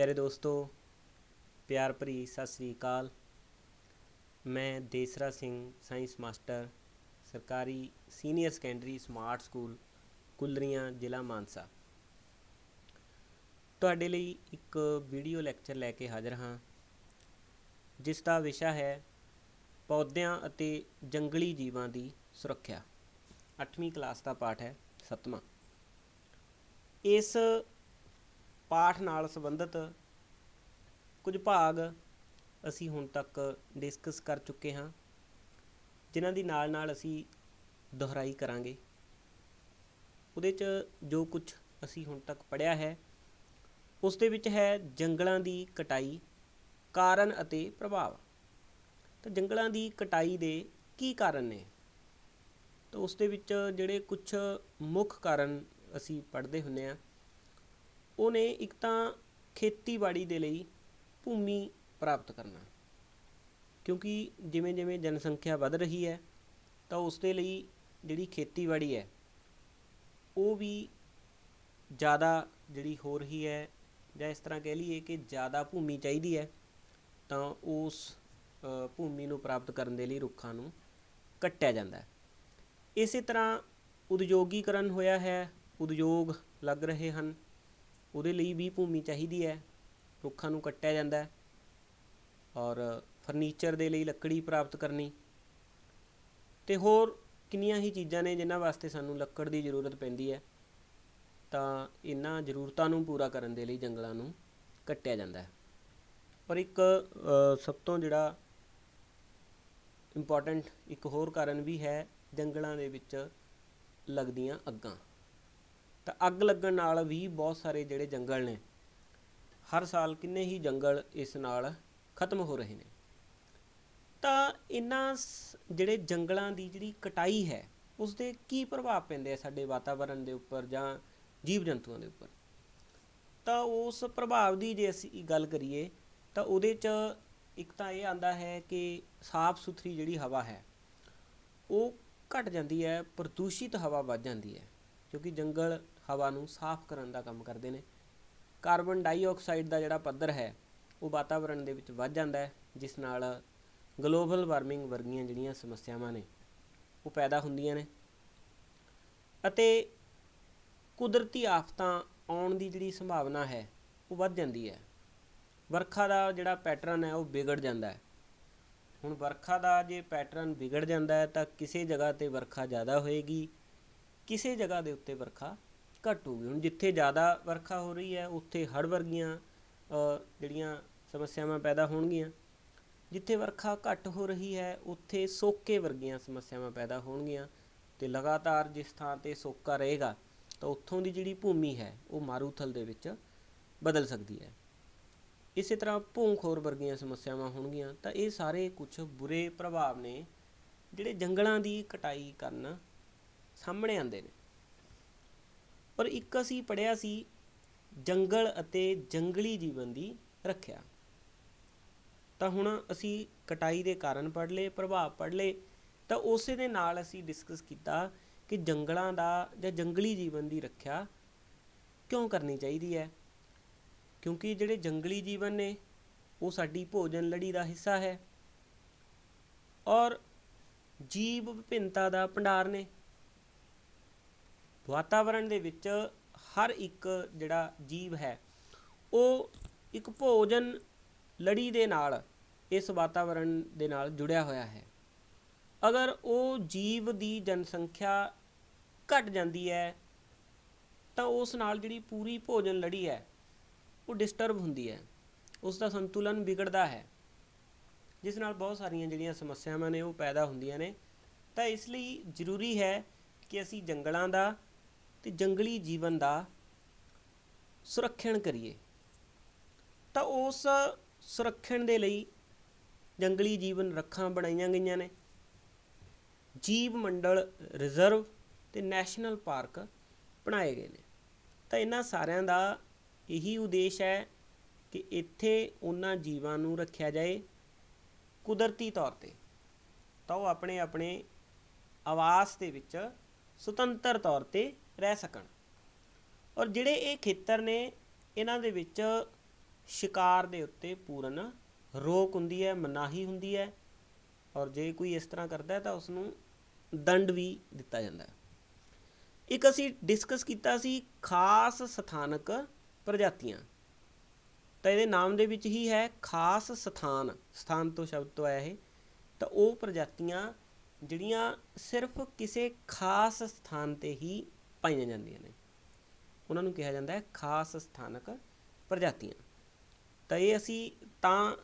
प्यारे दोस्तों, प्यार भरी सत श्री अकाल। मैं देसरा सिंह साइंस मास्टर सरकारी सीनियर सैकेंडरी स्मार्ट स्कूल कुलरियां ਜ਼ਿਲ੍ਹਾ ਮਾਨਸਾ ਤੁਹਾਡੇ ਲਈ ਇੱਕ ਵੀਡੀਓ ਲੈਕਚਰ ਲੈ ਕੇ ਹਾਜ਼ਰ ਹਾਂ ਜਿਸ ਦਾ ਵਿਸ਼ਾ ਹੈ ਪੌਦਿਆਂ ਅਤੇ ਜੰਗਲੀ ਜੀਵਾਂ ਦੀ ਸੁਰੱਖਿਆ। 8ਵੀਂ ਕਲਾਸ ਦਾ ਪਾਠ ਹੈ 7ਵਾਂ। ਇਸ ਪਾਠ ਨਾਲ ਸੰਬੰਧਿਤ ਕੁਝ ਭਾਗ ਅਸੀਂ ਹੁਣ ਤੱਕ ਡਿਸਕਸ ਕਰ ਚੁੱਕੇ ਹਾਂ, ਜਿਨ੍ਹਾਂ ਦੀ ਨਾਲ ਅਸੀਂ ਦੁਹਰਾਈ ਕਰਾਂਗੇ। ਉਹਦੇ 'ਚ ਜੋ ਕੁਝ ਅਸੀਂ ਹੁਣ ਤੱਕ ਪੜ੍ਹਿਆ ਹੈ ਉਸ ਦੇ ਵਿੱਚ ਹੈ ਜੰਗਲਾਂ ਦੀ ਕਟਾਈ, ਕਾਰਨ ਅਤੇ ਪ੍ਰਭਾਵ। ਤਾਂ ਜੰਗਲਾਂ ਦੀ ਕਟਾਈ ਦੇ ਕੀ ਕਾਰਨ ਨੇ, ਤਾਂ ਉਸ ਦੇ ਵਿੱਚ ਜਿਹੜੇ ਕੁਝ ਮੁੱਖ ਕਾਰਨ ਅਸੀਂ ਪੜ੍ਹਦੇ ਹੁੰਦੇ ਹਾਂ ਉਹ ਨੇ, ਇੱਕ ਤਾਂ ਖੇਤੀਬਾੜੀ ਦੇ ਲਈ ਭੂਮੀ ਪ੍ਰਾਪਤ ਕਰਨਾ, ਕਿਉਂਕਿ ਜਿਵੇਂ ਜਿਵੇਂ ਜਨਸੰਖਿਆ ਵੱਧ ਰਹੀ ਹੈ ਤਾਂ ਉਸ ਦੇ ਲਈ ਜਿਹੜੀ ਖੇਤੀਬਾੜੀ ਹੈ ਉਹ ਵੀ ਜ਼ਿਆਦਾ ਜਿਹੜੀ ਹੋ ਰਹੀ ਹੈ, ਜਾਂ ਇਸ ਤਰ੍ਹਾਂ ਕਹਿ ਲਈਏ ਕਿ ਜ਼ਿਆਦਾ ਭੂਮੀ ਚਾਹੀਦੀ ਹੈ, ਤਾਂ ਉਸ ਭੂਮੀ ਨੂੰ ਪ੍ਰਾਪਤ ਕਰਨ ਦੇ ਲਈ ਰੁੱਖਾਂ ਨੂੰ ਕੱਟਿਆ ਜਾਂਦਾ ਹੈ। ਇਸੇ ਤਰ੍ਹਾਂ ਉਦਯੋਗੀਕਰਨ ਹੋਇਆ ਹੈ, ਉਦਯੋਗ ਲੱਗ ਰਹੇ ਹਨ, ਉਹਦੇ ਲਈ ਵੀ ਭੂਮੀ ਚਾਹੀਦੀ ਹੈ, ਰੁੱਖਾਂ ਨੂੰ ਕੱਟਿਆ ਜਾਂਦਾ। ਔਰ ਫਰਨੀਚਰ ਦੇ ਲਈ ਲੱਕੜੀ ਪ੍ਰਾਪਤ ਕਰਨੀ, ਅਤੇ ਹੋਰ ਕਿੰਨੀਆਂ ਹੀ ਚੀਜ਼ਾਂ ਨੇ ਜਿਨ੍ਹਾਂ ਵਾਸਤੇ ਸਾਨੂੰ ਲੱਕੜ ਦੀ ਜ਼ਰੂਰਤ ਪੈਂਦੀ ਹੈ। ਤਾਂ ਇਹਨਾਂ ਜ਼ਰੂਰਤਾਂ ਨੂੰ ਪੂਰਾ ਕਰਨ ਦੇ ਲਈ ਜੰਗਲਾਂ ਨੂੰ ਕੱਟਿਆ ਜਾਂਦਾ ਹੈ। ਪਰ ਇੱਕ ਸਭ ਤੋਂ ਜਿਹੜਾ ਇੰਪੋਰਟੈਂਟ ਇੱਕ ਹੋਰ ਕਾਰਨ ਵੀ ਹੈ, ਜੰਗਲਾਂ ਦੇ ਵਿੱਚ ਲੱਗਦੀਆਂ ਅੱਗਾਂ। ਤਾਂ ਅੱਗ ਲੱਗਣ ਨਾਲ ਵੀ ਬਹੁਤ ਸਾਰੇ ਜਿਹੜੇ ਜੰਗਲ ਨੇ, ਹਰ ਸਾਲ ਕਿੰਨੇ ਹੀ ਜੰਗਲ ਇਸ ਨਾਲ ਖਤਮ ਹੋ ਰਹੇ ਨੇ। ਤਾਂ ਇਹਨਾਂ ਜਿਹੜੇ ਜੰਗਲਾਂ ਦੀ ਜਿਹੜੀ ਕਟਾਈ ਹੈ ਉਸ ਦੇ ਕੀ ਪ੍ਰਭਾਵ ਪੈਂਦੇ ਆ ਸਾਡੇ ਵਾਤਾਵਰਨ ਦੇ ਉੱਪਰ ਜਾਂ ਜੀਵ ਜੰਤੂਆਂ ਦੇ ਉੱਪਰ। ਤਾਂ ਉਸ ਪ੍ਰਭਾਵ ਦੀ ਜੇ ਅਸੀਂ ਗੱਲ ਕਰੀਏ ਤਾਂ ਉਹਦੇ 'ਚ ਇੱਕ ਤਾਂ ਇਹ ਆਉਂਦਾ ਹੈ ਕਿ ਸਾਫ਼ ਸੁਥਰੀ ਜਿਹੜੀ ਹਵਾ ਹੈ ਉਹ ਘੱਟ ਜਾਂਦੀ ਹੈ, ਪ੍ਰਦੂਸ਼ਿਤ ਹਵਾ ਵੱਧ ਜਾਂਦੀ ਹੈ, ਕਿਉਂਕਿ ਜੰਗਲ ਹਵਾ ਨੂੰ ਸਾਫ਼ ਕਰਨ ਦਾ ਕੰਮ ਕਰਦੇ ਨੇ। ਕਾਰਬਨ ਡਾਈਆਕਸਾਈਡ ਦਾ ਜਿਹੜਾ ਪੱਧਰ ਹੈ ਉਹ ਵਾਤਾਵਰਨ ਦੇ ਵਿੱਚ ਵੱਧ ਜਾਂਦਾ ਹੈ, ਜਿਸ ਨਾਲ ਗਲੋਬਲ ਵਾਰਮਿੰਗ ਵਰਗੀਆਂ ਜਿਹੜੀਆਂ ਸਮੱਸਿਆਵਾਂ ਨੇ ਉਹ ਪੈਦਾ ਹੁੰਦੀਆਂ ਨੇ, ਅਤੇ ਕੁਦਰਤੀ ਆਫਤਾਂ ਆਉਣ ਦੀ ਜਿਹੜੀ ਸੰਭਾਵਨਾ ਹੈ ਉਹ ਵੱਧ ਜਾਂਦੀ ਹੈ। ਵਰਖਾ ਦਾ ਜਿਹੜਾ ਪੈਟਰਨ ਹੈ ਉਹ ਵਿਗੜ ਜਾਂਦਾ ਹੈ। ਹੁਣ ਵਰਖਾ ਦਾ ਜੇ ਪੈਟਰਨ ਵਿਗੜ ਜਾਂਦਾ ਹੈ ਤਾਂ ਕਿਸੇ ਜਗ੍ਹਾ 'ਤੇ ਵਰਖਾ ਜ਼ਿਆਦਾ ਹੋਏਗੀ, ਕਿਸੇ ਜਗ੍ਹਾ ਦੇ ਉੱਤੇ ਵਰਖਾ ਘੱਟ ਹੋਊਗੀ। ਹੁਣ ਜਿੱਥੇ ਜ਼ਿਆਦਾ ਵਰਖਾ ਹੋ ਰਹੀ ਹੈ ਉੱਥੇ ਹੜ੍ਹ ਵਰਗੀਆਂ ਜਿਹੜੀਆਂ ਸਮੱਸਿਆਵਾਂ ਪੈਦਾ ਹੋਣਗੀਆਂ, ਜਿੱਥੇ ਵਰਖਾ ਘੱਟ ਹੋ ਰਹੀ ਹੈ ਉੱਥੇ ਸੋਕੇ ਵਰਗੀਆਂ ਸਮੱਸਿਆਵਾਂ ਪੈਦਾ ਹੋਣਗੀਆਂ, ਅਤੇ ਲਗਾਤਾਰ ਜਿਸ ਥਾਂ 'ਤੇ ਸੋਕਾ ਰਹੇਗਾ ਤਾਂ ਉੱਥੋਂ ਦੀ ਜਿਹੜੀ ਭੂਮੀ ਹੈ ਉਹ ਮਾਰੂਥਲ ਦੇ ਵਿੱਚ ਬਦਲ ਸਕਦੀ ਹੈ। ਇਸੇ ਤਰ੍ਹਾਂ ਭੂਖੋਰ ਵਰਗੀਆਂ ਸਮੱਸਿਆਵਾਂ ਹੋਣਗੀਆਂ। ਤਾਂ ਇਹ ਸਾਰੇ ਕੁਛ ਬੁਰੇ ਪ੍ਰਭਾਵ ਨੇ ਜਿਹੜੇ ਜੰਗਲਾਂ ਦੀ ਕਟਾਈ ਕਾਰਨ ਸਾਹਮਣੇ ਆਉਂਦੇ ਨੇ। ਪਰ ਇੱਕ ਅਸੀਂ ਪੜ੍ਹਿਆ ਸੀ ਜੰਗਲ ਅਤੇ ਜੰਗਲੀ ਜੀਵਨ ਦੀ ਰੱਖਿਆ। ਤਾਂ ਹੁਣ ਅਸੀਂ ਕਟਾਈ ਦੇ ਕਾਰਨ ਪੜ੍ਹ ਲਏ, ਪ੍ਰਭਾਵ ਪੜ੍ਹ ਲਏ, ਤਾਂ ਉਸੇ ਦੇ ਨਾਲ ਅਸੀਂ ਡਿਸਕਸ ਕੀਤਾ ਕਿ ਜੰਗਲਾਂ ਦਾ ਜਾਂ ਜੰਗਲੀ ਜੀਵਨ ਦੀ ਰੱਖਿਆ ਕਿਉਂ ਕਰਨੀ ਚਾਹੀਦੀ ਹੈ। ਕਿਉਂਕਿ ਜਿਹੜੇ ਜੰਗਲੀ ਜੀਵਨ ਨੇ ਉਹ ਸਾਡੀ ਭੋਜਨ ਲੜੀ ਦਾ ਹਿੱਸਾ ਹੈ, ਔਰ ਜੀਵ ਵਿਭਿੰਨਤਾ ਦਾ ਭੰਡਾਰ ਨੇ। ਵਾਤਾਵਰਨ ਦੇ ਵਿੱਚ ਹਰ ਇੱਕ ਜਿਹੜਾ ਜੀਵ ਹੈ ਉਹ ਇੱਕ ਭੋਜਨ ਲੜੀ ਦੇ ਨਾਲ ਇਸ ਵਾਤਾਵਰਨ ਦੇ ਨਾਲ ਜੁੜਿਆ ਹੋਇਆ ਹੈ। ਅਗਰ ਉਹ ਜੀਵ ਦੀ ਜਨਸੰਖਿਆ ਘੱਟ ਜਾਂਦੀ ਹੈ ਤਾਂ ਉਸ ਨਾਲ ਜਿਹੜੀ ਪੂਰੀ ਭੋਜਨ ਲੜੀ ਹੈ ਉਹ ਡਿਸਟਰਬ ਹੁੰਦੀ ਹੈ, ਉਸ ਦਾ ਸੰਤੁਲਨ ਵਿਗੜਦਾ ਹੈ, ਜਿਸ ਨਾਲ ਬਹੁਤ ਸਾਰੀਆਂ ਜਿਹੜੀਆਂ ਸਮੱਸਿਆਵਾਂ ਨੇ ਉਹ ਪੈਦਾ ਹੁੰਦੀਆਂ ਨੇ। ਤਾਂ ਇਸ ਲਈ ਜ਼ਰੂਰੀ ਹੈ ਕਿ ਅਸੀਂ ਜੰਗਲਾਂ ਦਾ ਅਤੇ ਜੰਗਲੀ ਜੀਵਨ ਦਾ ਸੁਰੱਖਿਅਣ ਕਰੀਏ। ਤਾਂ ਉਸ ਸੁਰੱਖਿਅਣ ਦੇ ਲਈ ਜੰਗਲੀ ਜੀਵਨ ਰੱਖਾਂ ਬਣਾਈਆਂ ਗਈਆਂ ਨੇ, ਜੀਵ ਮੰਡਲ ਰਿਜ਼ਰਵ ਅਤੇ ਨੈਸ਼ਨਲ ਪਾਰਕ ਬਣਾਏ ਗਏ ਨੇ। ਤਾਂ ਇਹਨਾਂ ਸਾਰਿਆਂ ਦਾ ਇਹੀ ਉਦੇਸ਼ ਹੈ ਕਿ ਇੱਥੇ ਉਹਨਾਂ ਜੀਵਾਂ ਨੂੰ ਰੱਖਿਆ ਜਾਏ ਕੁਦਰਤੀ ਤੌਰ 'ਤੇ, ਤਾਂ ਉਹ ਆਪਣੇ ਆਪਣੇ ਆਵਾਸ ਦੇ ਵਿੱਚ ਸੁਤੰਤਰ ਤੌਰ 'ਤੇ ਰਹਿ ਸਕਣ। ਔਰ ਜਿਹੜੇ ਇਹ ਖੇਤਰ ਨੇ ਇਹਨਾਂ ਦੇ ਵਿੱਚ शिकार ਦੇ ਉੱਤੇ ਪੂਰਨ ਰੋਕ ਹੁੰਦੀ ਹੈ, ਮਨਾਹੀ ਹੁੰਦੀ ਹੈ, ਔਰ ਜੇ ਕੋਈ ਇਸ ਤਰ੍ਹਾਂ ਕਰਦਾ ਹੈ ਤਾਂ ਉਸ ਨੂੰ ਦੰਡ ਵੀ ਦਿੱਤਾ ਜਾਂਦਾ ਹੈ। ਇੱਕ ਅਸੀਂ ਡਿਸਕਸ ਕੀਤਾ ਸੀ ਖਾਸ ਸਥਾਨਕ ਪ੍ਰਜਾਤੀਆਂ, ਤਾਂ ਇਹਦੇ ਨਾਮ ਦੇ ਵਿੱਚ ਹੀ ਹੈ ਖਾਸ ਸਥਾਨ, ਸਥਾਨ ਤੋਂ ਸ਼ਬਦ ਤੋਂ ਆਇਆ ਇਹ। ਤਾਂ ਉਹ ਪ੍ਰਜਾਤੀਆਂ ਜਿਹੜੀਆਂ ਸਿਰਫ ਕਿਸੇ ਖਾਸ ਸਥਾਨ 'ਤੇ ਹੀ ਪਾਈਆਂ ਜਾਂਦੀਆਂ ਨੇ, ਉਹਨਾਂ ਨੂੰ ਕਿਹਾ ਜਾਂਦਾ ਹੈ ਖਾਸ ਸਥਾਨਕ ਪ੍ਰਜਾਤੀਆਂ। ਤਾਂ ਇਹ ਅਸੀਂ ਤਾਂ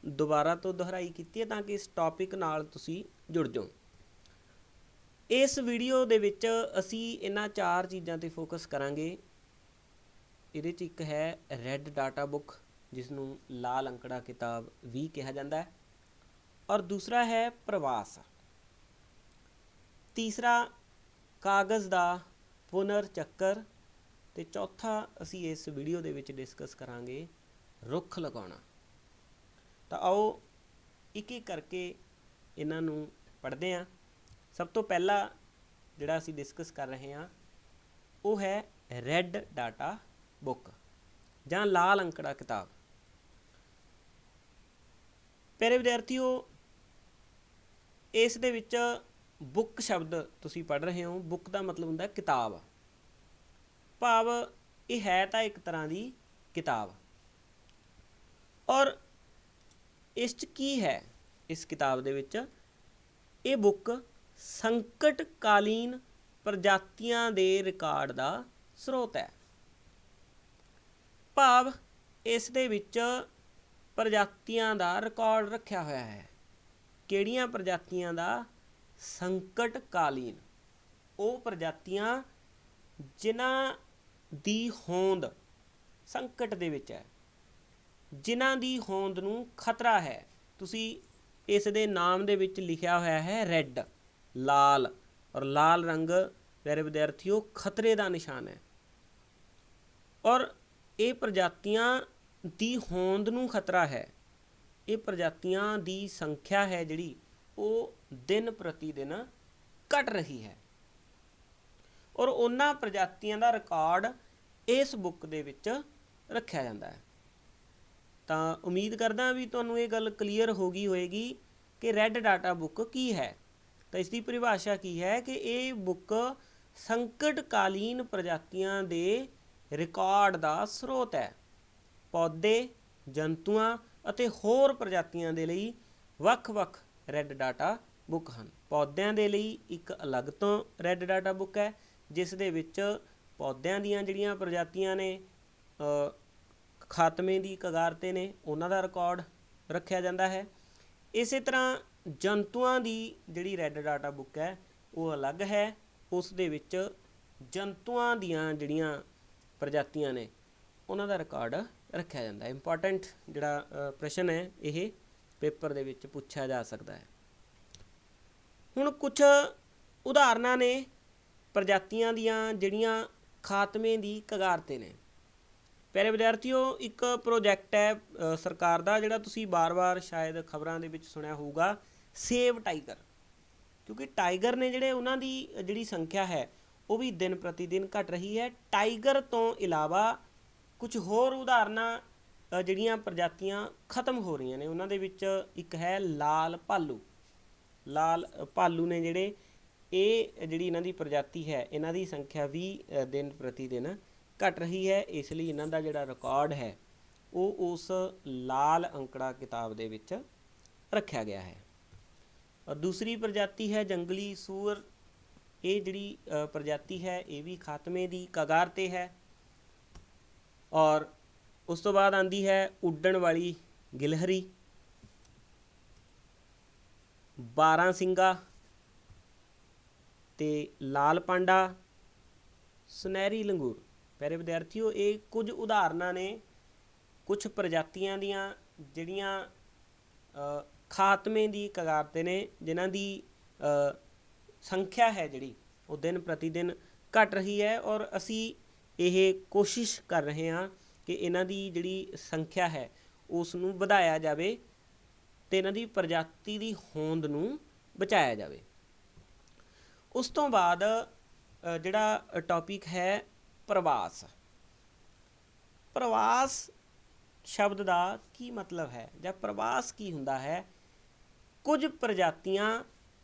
ਦੁਬਾਰਾ ਤੋਂ ਦੁਹਰਾਈ ਕੀਤੀ ਹੈ ਤਾਂ ਕਿ ਇਸ ਟੌਪਿਕ ਨਾਲ ਤੁਸੀਂ ਜੁੜ ਜਾਓ। ਇਸ ਵੀਡੀਓ ਦੇ ਵਿੱਚ ਅਸੀਂ ਇਹਨਾਂ 4 ਚੀਜ਼ਾਂ 'ਤੇ ਫੋਕਸ ਕਰਾਂਗੇ। ਇਹਦੇ 'ਚ ਇੱਕ ਹੈ ਰੈੱਡ ਡਾਟਾ ਬੁੱਕ, ਜਿਸ ਨੂੰ ਲਾਲ ਅੰਕੜਾ ਕਿਤਾਬ ਵੀ ਕਿਹਾ ਜਾਂਦਾ ਹੈ, ਔਰ ਦੂਸਰਾ ਹੈ ਪ੍ਰਵਾਸ, ਤੀਸਰਾ ਕਾਗਜ਼ ਦਾ ਪੁਨਰ ਚੱਕਰ, ਅਤੇ ਚੌਥਾ ਅਸੀਂ ਇਸ ਵੀਡੀਓ ਦੇ ਵਿੱਚ ਡਿਸਕਸ ਕਰਾਂਗੇ ਰੁੱਖ ਲਗਾਉਣਾ। ਤਾਂ ਆਓ ਇੱਕ ਇੱਕ ਕਰਕੇ ਇਹਨਾਂ ਨੂੰ ਪੜ੍ਹਦੇ ਹਾਂ। ਸਭ ਤੋਂ ਪਹਿਲਾਂ ਜਿਹੜਾ ਅਸੀਂ ਡਿਸਕਸ ਕਰ ਰਹੇ ਹਾਂ ਉਹ ਹੈ ਰੈੱਡ ਡਾਟਾ ਬੁੱਕ ਜਾਂ ਲਾਲ ਅੰਕੜਾ ਕਿਤਾਬ। ਪਿਆਰੇ ਵਿਦਿਆਰਥੀਓ, ਇਸ ਦੇ ਵਿੱਚ ਬੁੱਕ ਸ਼ਬਦ ਤੁਸੀਂ ਪੜ੍ਹ ਰਹੇ ਹੋ। ਬੁੱਕ ਦਾ ਮਤਲਬ ਹੁੰਦਾ ਕਿਤਾਬ, ਭਾਵ ਇਹ ਹੈ ਤਾਂ ਇੱਕ ਤਰ੍ਹਾਂ ਦੀ ਕਿਤਾਬ। ਔਰ ਇਸ 'ਚ ਕੀ ਹੈ? ਇਸ ਕਿਤਾਬ ਦੇ ਵਿੱਚ ਇਹ ਬੁੱਕ ਸੰਕਟਕਾਲੀਨ ਪ੍ਰਜਾਤੀਆਂ ਦੇ ਰਿਕਾਰਡ ਦਾ ਸਰੋਤ ਹੈ, ਭਾਵ ਇਸ ਦੇ ਵਿੱਚ ਪ੍ਰਜਾਤੀਆਂ ਦਾ ਰਿਕਾਰਡ ਰੱਖਿਆ ਹੋਇਆ ਹੈ। ਕਿਹੜੀਆਂ ਪ੍ਰਜਾਤੀਆਂ ਦਾ? ਸੰਕਟਕਾਲੀਨ, ਉਹ ਪ੍ਰਜਾਤੀਆਂ ਜਿਨ੍ਹਾਂ ਦੀ ਹੋਂਦ ਸੰਕਟ ਦੇ ਵਿੱਚ ਹੈ, ਜਿਨ੍ਹਾਂ ਦੀ ਹੋਂਦ ਨੂੰ ਖਤਰਾ ਹੈ। ਤੁਸੀਂ ਇਸ ਦੇ ਨਾਮ ਦੇ ਵਿੱਚ ਲਿਖਿਆ ਹੋਇਆ ਹੈ ਰੈੱਡ, ਲਾਲ, ਔਰ ਲਾਲ ਰੰਗ ਪਿਆਰੇ ਵਿਦਿਆਰਥੀਓ ਖਤਰੇ ਦਾ ਨਿਸ਼ਾਨ ਹੈ। ਔਰ ਇਹ ਪ੍ਰਜਾਤੀਆਂ ਦੀ ਹੋਂਦ ਨੂੰ ਖਤਰਾ ਹੈ। ਇਹ ਪ੍ਰਜਾਤੀਆਂ ਦੀ ਸੰਖਿਆ ਹੈ ਜਿਹੜੀ ਉਹ ਦਿਨ ਪ੍ਰਤੀ ਦਿਨ ਘਟ ਰਹੀ ਹੈ, ਔਰ ਉਹਨਾਂ ਪ੍ਰਜਾਤੀਆਂ ਦਾ ਰਿਕਾਰਡ ਇਸ ਬੁੱਕ ਦੇ ਵਿੱਚ ਰੱਖਿਆ ਜਾਂਦਾ ਹੈ। ਤਾਂ ਉਮੀਦ ਕਰਦਾ ਵੀ ਤੁਹਾਨੂੰ ਇਹ ਗੱਲ ਕਲੀਅਰ ਹੋ ਗਈ ਹੋਏਗੀ ਕਿ ਰੈੱਡ ਡਾਟਾ ਬੁੱਕ ਕੀ ਹੈ। ਤਾਂ ਇਸ ਦੀ ਪਰਿਭਾਸ਼ਾ ਕੀ ਹੈ ਕਿ ਇਹ ਬੁੱਕ ਸੰਕਟਕਾਲੀਨ ਪ੍ਰਜਾਤੀਆਂ ਦੇ ਰਿਕਾਰਡ ਦਾ ਸਰੋਤ ਹੈ। ਪੌਦੇ, ਜੰਤੂਆਂ ਅਤੇ ਹੋਰ ਪ੍ਰਜਾਤੀਆਂ ਦੇ ਲਈ ਵੱਖ-ਵੱਖ ਰੈੱਡ ਡਾਟਾ ਬੁੱਕ ਹਨ। ਪੌਦਿਆਂ ਦੇ ਲਈ ਇੱਕ ਅਲੱਗ ਤੋਂ ਰੈੱਡ ਡਾਟਾ ਬੁੱਕ ਹੈ, ਜਿਸ ਦੇ ਵਿੱਚ ਪੌਦਿਆਂ ਦੀਆਂ ਜਿਹੜੀਆਂ ਪ੍ਰਜਾਤੀਆਂ ਨੇ ਖਾਤਮੇ ਦੀ ਕਗਾਰ 'ਤੇ ਨੇ, ਉਹਨਾਂ ਦਾ ਰਿਕਾਰਡ ਰੱਖਿਆ ਜਾਂਦਾ ਹੈ। ਇਸੇ ਤਰ੍ਹਾਂ ਜੰਤੂਆਂ ਦੀ ਜਿਹੜੀ ਰੈੱਡ ਡਾਟਾ ਬੁੱਕ ਹੈ ਉਹ ਅਲੱਗ ਹੈ। ਉਸ ਦੇ ਵਿੱਚ ਜੰਤੂਆਂ ਦੀਆਂ ਜਿਹੜੀਆਂ ਪ੍ਰਜਾਤੀਆਂ ਨੇ ਉਹਨਾਂ ਦਾ ਰਿਕਾਰਡ ਰੱਖਿਆ ਜਾਂਦਾ ਹੈ। ਇੰਪੋਰਟੈਂਟ ਜਿਹੜਾ ਪ੍ਰਸ਼ਨ ਹੈ ਇਹ ਪੇਪਰ ਦੇ ਵਿੱਚ ਪੁੱਛਿਆ ਜਾ ਸਕਦਾ ਹੈ। ਹੁਣ ਕੁਛ ਉਦਾਹਰਨਾਂ ਨੇ ਪ੍ਰਜਾਤੀਆਂ ਦੀਆਂ ਜਿਹੜੀਆਂ ਖਾਤਮੇ ਦੀ ਕਗਾਰ 'ਤੇ ਨੇ। ਪਿਆਰੇ ਵਿਦਿਆਰਥੀਓ, ਇੱਕ ਪ੍ਰੋਜੈਕਟ ਹੈ ਸਰਕਾਰ ਦਾ, ਜਿਹੜਾ ਤੁਸੀਂ ਵਾਰ-ਵਾਰ ਸ਼ਾਇਦ ਖਬਰਾਂ ਦੇ ਵਿੱਚ ਸੁਣਿਆ ਹੋਊਗਾ, ਸੇਵ ਟਾਈਗਰ। ਕਿਉਂਕਿ ਟਾਈਗਰ ਨੇ ਜਿਹੜੇ, ਉਹਨਾਂ ਦੀ ਜਿਹੜੀ ਸੰਖਿਆ ਹੈ ਉਹ ਵੀ ਦਿਨ ਪ੍ਰਤੀ ਦਿਨ ਘਟ ਰਹੀ ਹੈ। ਟਾਈਗਰ ਤੋਂ ਇਲਾਵਾ ਕੁਝ ਹੋਰ ਉਦਾਹਰਨਾਂ ਜਿਹੜੀਆਂ ਪ੍ਰਜਾਤੀਆਂ ਖਤਮ ਹੋ ਰਹੀਆਂ ਨੇ, ਉਹਨਾਂ ਦੇ ਵਿੱਚ ਇੱਕ ਹੈ ਲਾਲ ਭਾਲੂ। ਲਾਲ ਭਾਲੂ ਨੇ ਜਿਹੜੇ, ਇਹ ਜਿਹੜੀ ਇਹਨਾਂ ਦੀ ਪ੍ਰਜਾਤੀ ਹੈ, ਇਹਨਾਂ ਦੀ ਸੰਖਿਆ ਵੀ ਦਿਨ ਪ੍ਰਤੀ ਦਿਨ ਘਟ ਰਹੀ ਹੈ। ਇਸ ਲਈ ਇਹਨਾਂ ਦਾ ਜਿਹੜਾ ਰਿਕਾਰਡ ਹੈ ਉਹ ਉਸ ਲਾਲ ਅੰਕੜਾ ਕਿਤਾਬ ਦੇ ਵਿੱਚ ਰੱਖਿਆ ਗਿਆ ਹੈ। ਔਰ ਦੂਸਰੀ ਪ੍ਰਜਾਤੀ ਹੈ ਜੰਗਲੀ ਸੂਅਰ। ਇਹ ਜਿਹੜੀ ਪ੍ਰਜਾਤੀ ਹੈ ਇਹ ਵੀ ਖਾਤਮੇ ਦੀ ਕਗਾਰ 'ਤੇ ਹੈ। ਔਰ ਉਸ ਤੋਂ ਬਾਅਦ ਆਉਂਦੀ ਹੈ ਉੱਡਣ ਵਾਲੀ ਗਿਲਹਰੀ, ਬਾਰਾਂਸਿੰਗਾ ਅਤੇ ਲਾਲ ਪਾਂਡਾ, ਸੁਨਹਿਰੀ ਲੰਗੂਰ। ਪਿਆਰੇ ਵਿਦਿਆਰਥੀਓ, ਇਹ ਕੁਝ ਉਦਾਹਰਨਾਂ ਨੇ ਕੁਛ ਪ੍ਰਜਾਤੀਆਂ ਦੀਆਂ ਜਿਹੜੀਆਂ ਖਾਤਮੇ ਦੀ ਕਗਾਰ 'ਤੇ ਨੇ, ਜਿਨ੍ਹਾਂ ਦੀ ਸੰਖਿਆ ਹੈ ਜਿਹੜੀ ਉਹ ਦਿਨ ਪ੍ਰਤੀ ਦਿਨ ਘਟ ਰਹੀ ਹੈ। ਔਰ ਅਸੀਂ ਇਹ ਕੋਸ਼ਿਸ਼ ਕਰ ਰਹੇ ਹਾਂ ਕਿ ਇਹਨਾਂ ਦੀ ਜਿਹੜੀ ਸੰਖਿਆ ਹੈ ਉਸ ਨੂੰ ਵਧਾਇਆ ਜਾਵੇ ਅਤੇ ਇਹਨਾਂ ਦੀ ਪ੍ਰਜਾਤੀ ਦੀ ਹੋਂਦ ਨੂੰ ਬਚਾਇਆ ਜਾਵੇ। ਉਸ ਤੋਂ ਬਾਅਦ ਜਿਹੜਾ ਟੌਪਿਕ ਹੈ ਪ੍ਰਵਾਸ। ਪ੍ਰਵਾਸ ਸ਼ਬਦ ਦਾ ਕੀ ਮਤਲਬ ਹੈ ਜਾਂ ਪ੍ਰਵਾਸ ਕੀ ਹੁੰਦਾ ਹੈ। ਕੁਝ ਪ੍ਰਜਾਤੀਆਂ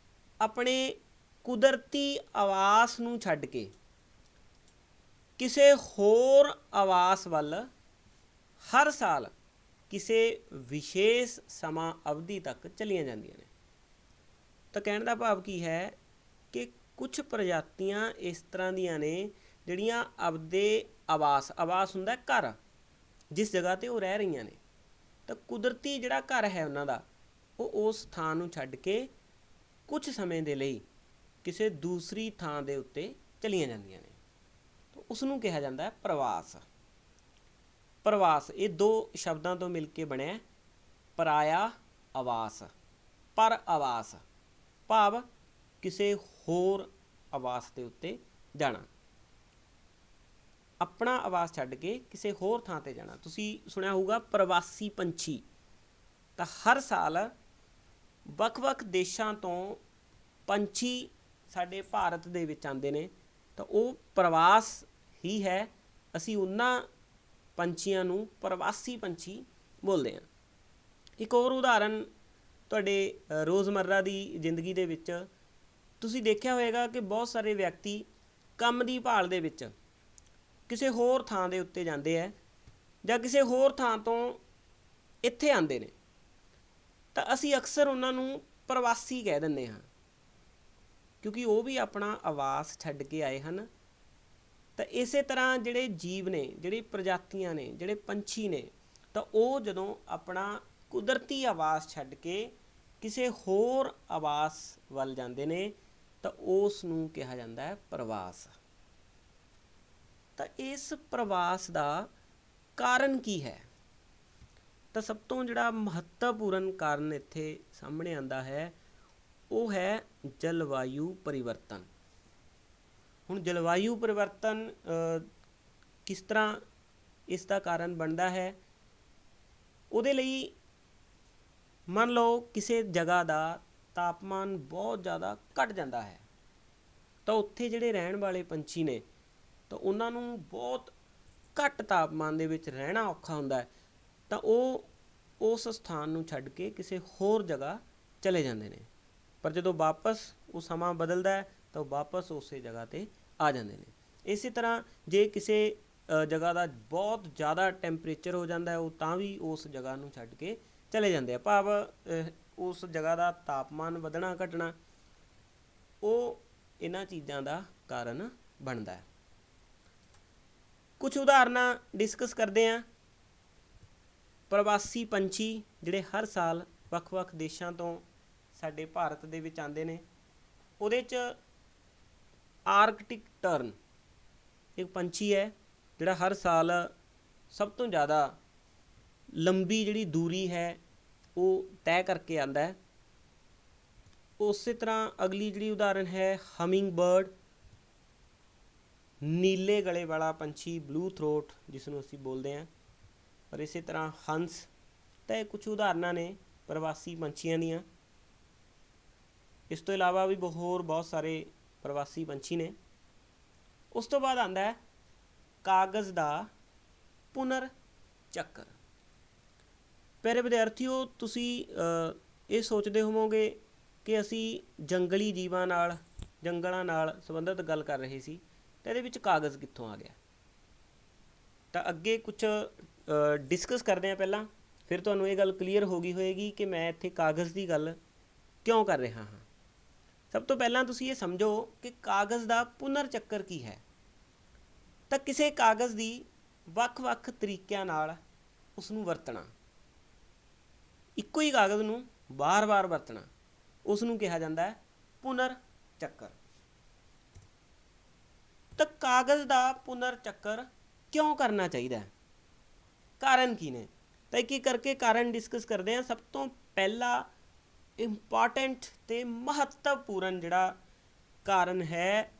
ਆਪਣੇ ਕੁਦਰਤੀ ਆਵਾਸ ਨੂੰ ਛੱਡ ਕੇ ਕਿਸੇ ਹੋਰ ਆਵਾਸ ਵੱਲ ਹਰ ਸਾਲ ਕਿਸੇ ਵਿਸ਼ੇਸ਼ ਸਮਾਂ ਅਵਧੀ ਤੱਕ ਚਲੀਆਂ ਜਾਂਦੀਆਂ ਨੇ। ਤਾਂ ਕਹਿਣ ਦਾ ਭਾਵ ਕੀ ਹੈ ਕਿ ਕੁਝ ਪ੍ਰਜਾਤੀਆਂ ਇਸ ਤਰ੍ਹਾਂ ਦੀਆਂ ਨੇ ਜਿਹੜੀਆਂ ਆਪਦੇ ਆਵਾਸ ਹੁੰਦਾ ਘਰ, ਜਿਸ ਜਗ੍ਹਾ 'ਤੇ ਉਹ ਰਹਿ ਰਹੀਆਂ ਨੇ, ਤਾਂ ਕੁਦਰਤੀ ਜਿਹੜਾ ਘਰ ਹੈ ਉਹਨਾਂ ਦਾ, ਉਹ ਉਸ ਥਾਂ ਨੂੰ ਛੱਡ ਕੇ ਕੁਝ ਸਮੇਂ ਦੇ ਲਈ ਕਿਸੇ ਦੂਸਰੀ ਥਾਂ ਦੇ ਉੱਤੇ ਚਲੀਆਂ ਜਾਂਦੀਆਂ ਨੇ, ਤਾਂ ਉਸ ਨੂੰ ਕਿਹਾ ਜਾਂਦਾ ਹੈ ਪ੍ਰਵਾਸ। ਪ੍ਰਵਾਸ ਇਹ ਦੋ ਸ਼ਬਦਾਂ ਤੋਂ ਮਿਲ ਕੇ ਬਣਿਆ ਪਰਾਇਆ ਆਵਾਸ, ਪਰ ਆਵਾਸ ਭਾਵ ਕਿਸੇ ਹੋਰ ਆਵਾਸ ਦੇ ਉੱਤੇ ਜਾਣਾ, ਆਪਣਾ ਆਵਾਸ ਛੱਡ ਕੇ ਕਿਸੇ ਹੋਰ ਥਾਂ 'ਤੇ ਜਾਣਾ। ਤੁਸੀਂ ਸੁਣਿਆ ਹੋਊਗਾ ਪ੍ਰਵਾਸੀ ਪੰਛੀ। ਤਾਂ ਹਰ ਸਾਲ ਵੱਖ-ਵੱਖ ਦੇਸ਼ਾਂ ਤੋਂ ਪੰਛੀ ਸਾਡੇ ਭਾਰਤ ਦੇ ਵਿੱਚ ਆਉਂਦੇ ਨੇ, ਤਾਂ ਉਹ ਪ੍ਰਵਾਸ ਹੀ ਹੈ। ਅਸੀਂ ਉਹਨਾਂ ਪੰਛੀਆਂ ਨੂੰ ਪ੍ਰਵਾਸੀ ਪੰਛੀ ਬੋਲਦੇ ਹਾਂ। ਇੱਕ ਹੋਰ ਉਦਾਹਰਨ ਤੁਹਾਡੇ ਰੋਜ਼ਮर्रा ਦੀ ਜ਼ਿੰਦਗੀ ਦੇ ਵਿੱਚ ਤੁਸੀਂ ਦੇਖਿਆ ਹੋਵੇਗਾ ਕਿ ਬਹੁਤ ਸਾਰੇ ਵਿਅਕਤੀ ਕੰਮ ਦੀ ਭਾਲ ਦੇ ਵਿੱਚ ਕਿਸੇ ਹੋਰ ਥਾਂ ਦੇ ਉੱਤੇ ਜਾਂਦੇ ਹੈ ਜਾਂ ਕਿਸੇ ਹੋਰ ਥਾਂ ਤੋਂ ਇੱਥੇ ਆਉਂਦੇ ਨੇ, ਤਾਂ ਅਸੀਂ ਅਕਸਰ ਉਹਨਾਂ ਨੂੰ ਪ੍ਰਵਾਸੀ ਕਹਿ ਦਿੰਦੇ ਹਾਂ, ਕਿਉਂਕਿ ਉਹ ਵੀ ਆਪਣਾ ਆਵਾਸ ਛੱਡ ਕੇ ਆਏ ਹਨ। ਤਾਂ ਇਸੇ ਤਰ੍ਹਾਂ ਜਿਹੜੇ ਜੀਵ ਨੇ, ਜਿਹੜੀ ਪ੍ਰਜਾਤੀਆਂ ਨੇ, ਜਿਹੜੇ ਪੰਛੀ ਨੇ, ਤਾਂ ਉਹ ਜਦੋਂ ਆਪਣਾ ਕੁਦਰਤੀ ਆਵਾਸ ਛੱਡ ਕੇ ਕਿਸੇ ਹੋਰ ਆਵਾਸ ਵੱਲ ਜਾਂਦੇ ਨੇ, ਤਾਂ ਉਸ ਨੂੰ ਕਿਹਾ ਜਾਂਦਾ ਹੈ ਪ੍ਰਵਾਸ। ਤਾਂ ਇਸ ਪ੍ਰਵਾਸ ਦਾ ਕਾਰਨ ਕੀ ਹੈ? ਤਾਂ ਸਭ ਤੋਂ ਜਿਹੜਾ ਮਹੱਤਵਪੂਰਨ ਕਾਰਨ ਇੱਥੇ ਸਾਹਮਣੇ ਆਉਂਦਾ ਹੈ ਉਹ ਹੈ ਜਲਵਾਯੂ ਪਰਿਵਰਤਨ। ਹੁਣ ਜਲਵਾਯੂ ਪਰਿਵਰਤਨ ਕਿਸ ਤਰ੍ਹਾਂ ਇਸ ਦਾ ਕਾਰਨ ਬਣਦਾ ਹੈ? ਉਹਦੇ ਲਈ ਮੰਨ ਲਓ ਕਿਸੇ ਜਗ੍ਹਾ ਦਾ ਤਾਪਮਾਨ ਬਹੁਤ ਜ਼ਿਆਦਾ ਘਟ ਜਾਂਦਾ ਹੈ, ਤਾਂ ਉੱਥੇ ਜਿਹੜੇ ਰਹਿਣ ਵਾਲੇ ਪੰਛੀ ਨੇ, ਤਾਂ ਉਹਨਾਂ ਨੂੰ ਬਹੁਤ ਘੱਟ ਤਾਪਮਾਨ ਦੇ ਵਿੱਚ ਰਹਿਣਾ ਔਖਾ ਹੁੰਦਾ ਹੈ, ਤਾਂ ਉਹ ਉਸ ਸਥਾਨ ਨੂੰ ਛੱਡ ਕੇ ਕਿਸੇ ਹੋਰ ਜਗ੍ਹਾ ਚਲੇ ਜਾਂਦੇ ਨੇ। ਪਰ ਜਦੋਂ ਵਾਪਸ ਉਹ ਸਮਾਂ ਬਦਲਦਾ ਹੈ ਤਾਂ ਉਹ ਵਾਪਸ ਉਸੇ ਜਗ੍ਹਾ 'ਤੇ ਆ ਜਾਂਦੇ ਨੇ। ਇਸੇ ਤਰ੍ਹਾਂ ਜੇ ਕਿਸੇ ਜਗ੍ਹਾ ਦਾ ਬਹੁਤ ਜ਼ਿਆਦਾ ਟੈਂਪਰੇਚਰ ਹੋ ਜਾਂਦਾ ਹੈ, ਉਹ ਤਾਂ ਵੀ ਉਸ ਜਗ੍ਹਾ ਨੂੰ ਛੱਡ ਕੇ ਚਲੇ ਜਾਂਦੇ ਆ, ਭਾਵ ਉਸ ਜਗ੍ਹਾ ਦਾ ਤਾਪਮਾਨ ਵਧਣਾ ਘਟਣਾ ਉਹ ਇਹਨਾਂ ਚੀਜ਼ਾਂ ਦਾ ਕਾਰਨ ਬਣਦਾ ਹੈ। ਕੁਝ ਉਦਾਹਰਨਾਂ ਡਿਸਕਸ ਕਰਦੇ ਹਾਂ। ਪ੍ਰਵਾਸੀ ਪੰਛੀ ਜਿਹੜੇ ਹਰ ਸਾਲ ਵੱਖ-ਵੱਖ ਦੇਸ਼ਾਂ ਤੋਂ ਸਾਡੇ ਭਾਰਤ ਦੇ ਵਿੱਚ ਆਉਂਦੇ ਨੇ, ਉਹਦੇ 'ਚ ਆਰਕਟਿਕ ਟਰਨ ਇੱਕ ਪੰਛੀ ਹੈ ਜਿਹੜਾ ਹਰ ਸਾਲ ਸਭ ਤੋਂ ਜ਼ਿਆਦਾ ਲੰਬੀ ਜਿਹੜੀ ਦੂਰੀ ਹੈ ਉਹ ਤੈਅ ਕਰਕੇ ਆਉਂਦਾ ਹੈ। ਉਸੇ ਤਰ੍ਹਾਂ ਅਗਲੀ ਜਿਹੜੀ ਉਦਾਹਰਨ ਹੈ ਹਮਿੰਗ ਬਰਡ, ਨੀਲੇ ਗਲੇ ਵਾਲਾ ਪੰਛੀ, ਬਲੂ ਥਰੋਟ ਜਿਸ ਨੂੰ ਅਸੀਂ ਬੋਲਦੇ ਹਾਂ। ਪਰ ਇਸੇ ਤਰ੍ਹਾਂ ਹੰਸ। ਤਾਂ ਇਹ ਕੁਝ ਉਦਾਹਰਨਾਂ ਨੇ ਪ੍ਰਵਾਸੀ ਪੰਛੀਆਂ ਦੀਆਂ। ਇਸ ਤੋਂ ਇਲਾਵਾ ਵੀ ਹੋਰ ਬਹੁਤ ਸਾਰੇ ਪ੍ਰਵਾਸੀ ਪੰਛੀ ਨੇ। ਉਸ ਤੋਂ ਬਾਅਦ ਆਉਂਦਾ ਹੈ ਕਾਗਜ਼ ਦਾ ਪੁਨਰ ਚੱਕਰ। ਪਿਆਰੇ ਵਿਦਿਆਰਥੀਓ, ਤੁਸੀਂ ਇਹ ਸੋਚਦੇ ਹੋਵੋਗੇ ਕਿ ਅਸੀਂ ਜੰਗਲੀ ਜੀਵਾਂ ਨਾਲ, ਜੰਗਲਾਂ ਨਾਲ ਸੰਬੰਧਿਤ ਗੱਲ ਕਰ ਰਹੇ ਸੀ, ਤਾਂ ਇਹਦੇ ਵਿੱਚ ਕਾਗਜ਼ ਕਿੱਥੋਂ ਆ ਗਿਆ? ਤਾਂ ਅੱਗੇ ਕੁਝ ਡਿਸਕਸ ਕਰਦੇ ਹਾਂ ਪਹਿਲਾਂ, ਫਿਰ ਤੁਹਾਨੂੰ ਇਹ ਗੱਲ ਕਲੀਅਰ ਹੋ ਗਈ ਹੋਏਗੀ ਕਿ ਮੈਂ ਇੱਥੇ ਕਾਗਜ਼ ਦੀ ਗੱਲ ਕਿਉਂ ਕਰ ਰਿਹਾ ਹਾਂ। ਸਭ ਤੋਂ ਪਹਿਲਾਂ ਤੁਸੀਂ ਇਹ ਸਮਝੋ ਕਿ ਕਾਗਜ਼ ਦਾ ਪੁਨਰ ਚੱਕਰ ਕੀ ਹੈ। ਤਾਂ ਕਿਸੇ ਕਾਗਜ਼ ਦੀ ਵੱਖ-ਵੱਖ ਤਰੀਕਿਆਂ ਨਾਲ ਉਸ ਨੂੰ ਵਰਤਣਾ, ਇੱਕੋ ਹੀ ਕਾਗਜ਼ ਨੂੰ ਵਾਰ-ਵਾਰ ਵਰਤਣਾ, ਉਸ ਨੂੰ ਕਿਹਾ ਜਾਂਦਾ ਹੈ ਪੁਨਰ ਚੱਕਰ। ਤਾਂ ਕਾਗਜ਼ ਦਾ ਪੁਨਰ ਚੱਕਰ ਕਿਉਂ ਕਰਨਾ ਚਾਹੀਦਾ ਹੈ? ਕਾਰਨ ਕੀ ਨੇ? ਤਾਂ ਇੱਕ ਇੱਕ ਕਰਕੇ ਕਾਰਨ ਡਿਸਕਸ ਕਰਦੇ ਹਾਂ। ਸਭ ਤੋਂ ਪਹਿਲਾ ਇੰਪੋਰਟੈਂਟ ਅਤੇ ਮਹੱਤਵਪੂਰਨ ਜਿਹੜਾ ਕਾਰਨ ਹੈ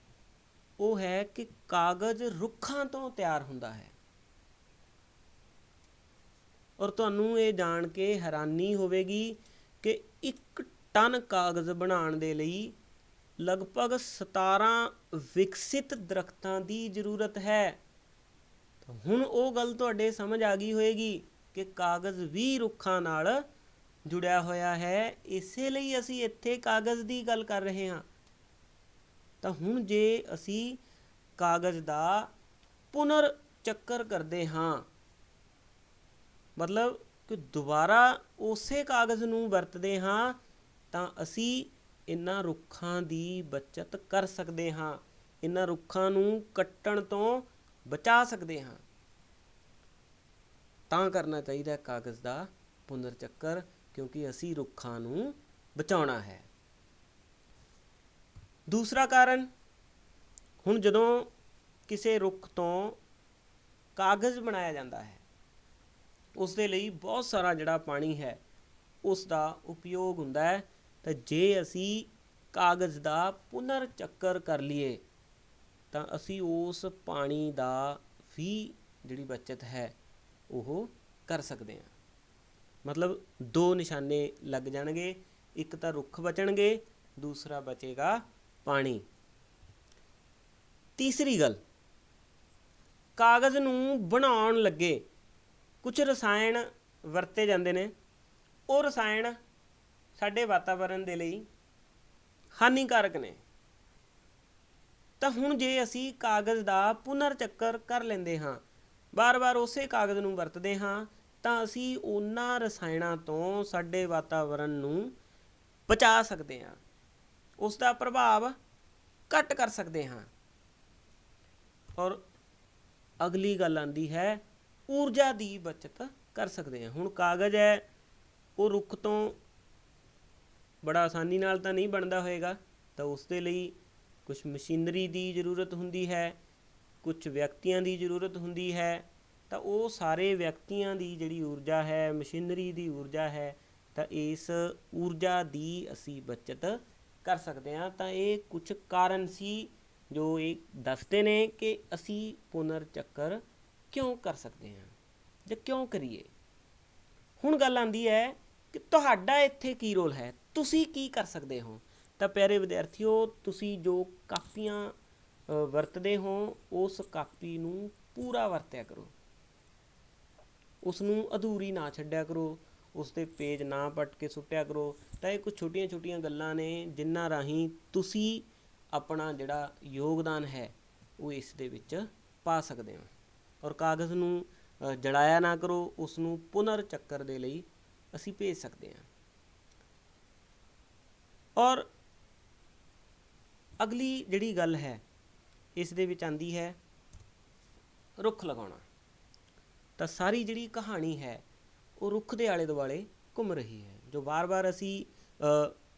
ਉਹ ਹੈ ਕਿ ਕਾਗਜ਼ ਰੁੱਖਾਂ ਤੋਂ ਤਿਆਰ ਹੁੰਦਾ ਹੈ। ਔਰ ਤੁਹਾਨੂੰ ਇਹ ਜਾਣ ਕੇ ਹੈਰਾਨੀ ਹੋਵੇਗੀ ਕਿ 1 ਟਨ ਕਾਗਜ਼ ਬਣਾਉਣ ਦੇ ਲਈ ਲਗਭਗ 17 ਵਿਕਸਿਤ ਦਰੱਖਤਾਂ ਦੀ ਜ਼ਰੂਰਤ ਹੈ। ਤਾਂ ਹੁਣ ਉਹ ਗੱਲ ਤੁਹਾਡੇ ਸਮਝ ਆ ਗਈ ਹੋਏਗੀ ਕਿ ਕਾਗਜ਼ ਵੀ ਰੁੱਖਾਂ ਨਾਲ ਜੁੜਿਆ ਹੋਇਆ ਹੈ, ਇਸੇ ਲਈ ਅਸੀਂ ਇੱਥੇ ਕਾਗਜ਼ ਦੀ ਗੱਲ ਕਰ ਰਹੇ ਹਾਂ। ਤਾਂ ਹੁਣ ਜੇ ਅਸੀਂ ਕਾਗਜ਼ ਦਾ ਪੁਨਰ ਚੱਕਰ ਕਰਦੇ ਹਾਂ, ਮਤਲਬ ਕਿ ਦੁਬਾਰਾ ਉਸੇ ਕਾਗਜ਼ ਨੂੰ ਵਰਤਦੇ ਹਾਂ, ਤਾਂ ਅਸੀਂ ਇਹਨਾਂ ਰੁੱਖਾਂ ਦੀ ਬੱਚਤ ਕਰ ਸਕਦੇ ਹਾਂ, ਇਹਨਾਂ ਰੁੱਖਾਂ ਨੂੰ ਕੱਟਣ ਤੋਂ ਬਚਾ ਸਕਦੇ ਹਾਂ। ਤਾਂ ਕਰਨਾ ਚਾਹੀਦਾ ਕਾਗਜ਼ ਦਾ ਪੁਨਰ ਚੱਕਰ, ਕਿਉਂਕਿ ਅਸੀਂ ਰੁੱਖਾਂ ਨੂੰ ਬਚਾਉਣਾ ਹੈ। ਦੂਸਰਾ ਕਾਰਨ, ਹੁਣ ਜਦੋਂ ਕਿਸੇ ਰੁੱਖ ਤੋਂ ਕਾਗਜ਼ ਬਣਾਇਆ ਜਾਂਦਾ ਹੈ, ਉਸ ਦੇ ਲਈ ਬਹੁਤ ਸਾਰਾ ਜਿਹੜਾ ਪਾਣੀ ਹੈ ਉਸ ਦਾ ਉਪਯੋਗ ਹੁੰਦਾ ਹੈ। ਤਾਂ ਜੇ ਅਸੀਂ ਕਾਗਜ਼ ਦਾ ਪੁਨਰ ਚੱਕਰ ਕਰ ਲਈਏ ਤਾਂ ਅਸੀਂ ਉਸ ਪਾਣੀ ਦਾ ਵੀ ਜਿਹੜੀ ਬੱਚਤ ਹੈ ਉਹ ਕਰ ਸਕਦੇ ਹਾਂ। ਮਤਲਬ ਦੋ ਨਿਸ਼ਾਨੇ ਲੱਗ ਜਾਣਗੇ, ਇੱਕ ਤਾਂ ਰੁੱਖ ਬਚਣਗੇ, ਦੂਸਰਾ ਬਚੇਗਾ ਪਾਣੀ। ਤੀਸਰੀ ਗੱਲ, ਕਾਗਜ਼ ਨੂੰ ਬਣਾਉਣ ਲੱਗੇ ਕੁਝ ਰਸਾਇਣ ਵਰਤੇ ਜਾਂਦੇ ਨੇ, ਉਹ ਰਸਾਇਣ ਸਾਡੇ ਵਾਤਾਵਰਨ ਦੇ ਲਈ ਹਾਨੀਕਾਰਕ ਨੇ। ਤਾਂ ਹੁਣ ਜੇ ਅਸੀਂ ਕਾਗਜ਼ ਦਾ ਪੁਨਰ ਚੱਕਰ ਕਰ ਲੈਂਦੇ ਹਾਂ, ਬਾਰ-ਬਾਰ ਉਸੇ ਕਾਗਜ਼ ਨੂੰ ਵਰਤਦੇ ਹਾਂ, ਤਾਂ ਅਸੀਂ ਉਹਨਾਂ ਰਸਾਇਣਾਂ ਤੋਂ ਸਾਡੇ ਵਾਤਾਵਰਨ ਨੂੰ ਬਚਾ ਸਕਦੇ ਹਾਂ, ਉਸ ਦਾ ਪ੍ਰਭਾਵ ਘੱਟ ਕਰ ਸਕਦੇ ਹਾਂ। ਔਰ ਅਗਲੀ ਗੱਲ ਆਉਂਦੀ ਹੈ, ਊਰਜਾ ਦੀ ਬੱਚਤ ਕਰ ਸਕਦੇ ਹਾਂ। ਹੁਣ ਕਾਗਜ਼ ਹੈ ਉਹ ਰੁੱਖ ਤੋਂ ਬੜਾ ਆਸਾਨੀ ਨਾਲ ਤਾਂ ਨਹੀਂ ਬਣਦਾ ਹੋਏਗਾ, ਤਾਂ ਉਸ ਦੇ ਲਈ ਕੁਛ ਮਸ਼ੀਨਰੀ ਦੀ ਜ਼ਰੂਰਤ ਹੁੰਦੀ ਹੈ, ਕੁਛ ਵਿਅਕਤੀਆਂ ਦੀ ਜ਼ਰੂਰਤ ਹੁੰਦੀ ਹੈ। ਤਾਂ ਉਹ ਸਾਰੇ ਵਿਅਕਤੀਆਂ ਦੀ ਜਿਹੜੀ ਊਰਜਾ ਹੈ, ਮਸ਼ੀਨਰੀ ਦੀ ਊਰਜਾ ਹੈ, ਤਾਂ ਇਸ ਊਰਜਾ ਦੀ ਅਸੀਂ ਬੱਚਤ ਕਰ ਸਕਦੇ ਹਾਂ। ਤਾਂ ਇਹ ਕੁਛ ਕਾਰਨ ਸੀ ਜੋ ਇਹ ਦੱਸਦੇ ਨੇ ਕਿ ਅਸੀਂ ਪੁਨਰ ਚੱਕਰ ਕਿਉਂ ਕਰ ਸਕਦੇ ਹਾਂ ਜਾਂ ਕਿਉਂ ਕਰੀਏ। ਹੁਣ ਗੱਲ ਆਉਂਦੀ ਹੈ ਕਿ ਤੁਹਾਡਾ ਇੱਥੇ ਕੀ ਰੋਲ ਹੈ, ਤੁਸੀਂ ਕੀ ਕਰ ਸਕਦੇ ਹੋ। ਤਾਂ ਪਿਆਰੇ ਵਿਦਿਆਰਥੀਓ, ਤੁਸੀਂ ਜੋ ਕਾਪੀਆਂ ਵਰਤਦੇ ਹੋ, ਉਸ ਕਾਪੀ ਨੂੰ ਪੂਰਾ ਵਰਤਿਆ ਕਰੋ, ਉਸ ਨੂੰ ਅਧੂਰੀ ਨਾ ਛੱਡਿਆ ਕਰੋ, ਉਸ ਦੇ ਪੇਜ ਨਾ ਪੱਟ ਕੇ ਸੁੱਟਿਆ ਕਰੋ। ਤਾਂ ਇਹ ਕੁਝ ਛੋਟੀਆਂ-ਛੋਟੀਆਂ ਗੱਲਾਂ ਨੇ ਜਿਨ੍ਹਾਂ ਰਾਹੀਂ ਤੁਸੀਂ ਆਪਣਾ ਜਿਹੜਾ ਯੋਗਦਾਨ ਹੈ ਉਹ ਇਸ ਦੇ ਵਿੱਚ ਪਾ ਸਕਦੇ ਹੋ। ਔਰ ਕਾਗਜ਼ ਨੂੰ ਜਲਾਇਆ ਨਾ ਕਰੋ, ਉਸ ਨੂੰ ਪੁਨਰ ਚੱਕਰ ਦੇ ਲਈ ਅਸੀਂ ਭੇਜ ਸਕਦੇ ਹਾਂ। ਔਰ ਅਗਲੀ ਜਿਹੜੀ ਗੱਲ ਹੈ ਇਸ ਦੇ ਵਿੱਚ ਆਉਂਦੀ ਹੈ ਰੁੱਖ ਲਗਾਉਣਾ। ਤਾਂ ਸਾਰੀ ਜਿਹੜੀ ਕਹਾਣੀ ਹੈ ਉਹ ਰੁੱਖ ਦੇ ਆਲੇ ਦੁਆਲੇ ਘੁੰਮ ਰਹੀ ਹੈ। ਜੋ ਵਾਰ-ਵਾਰ ਅਸੀਂ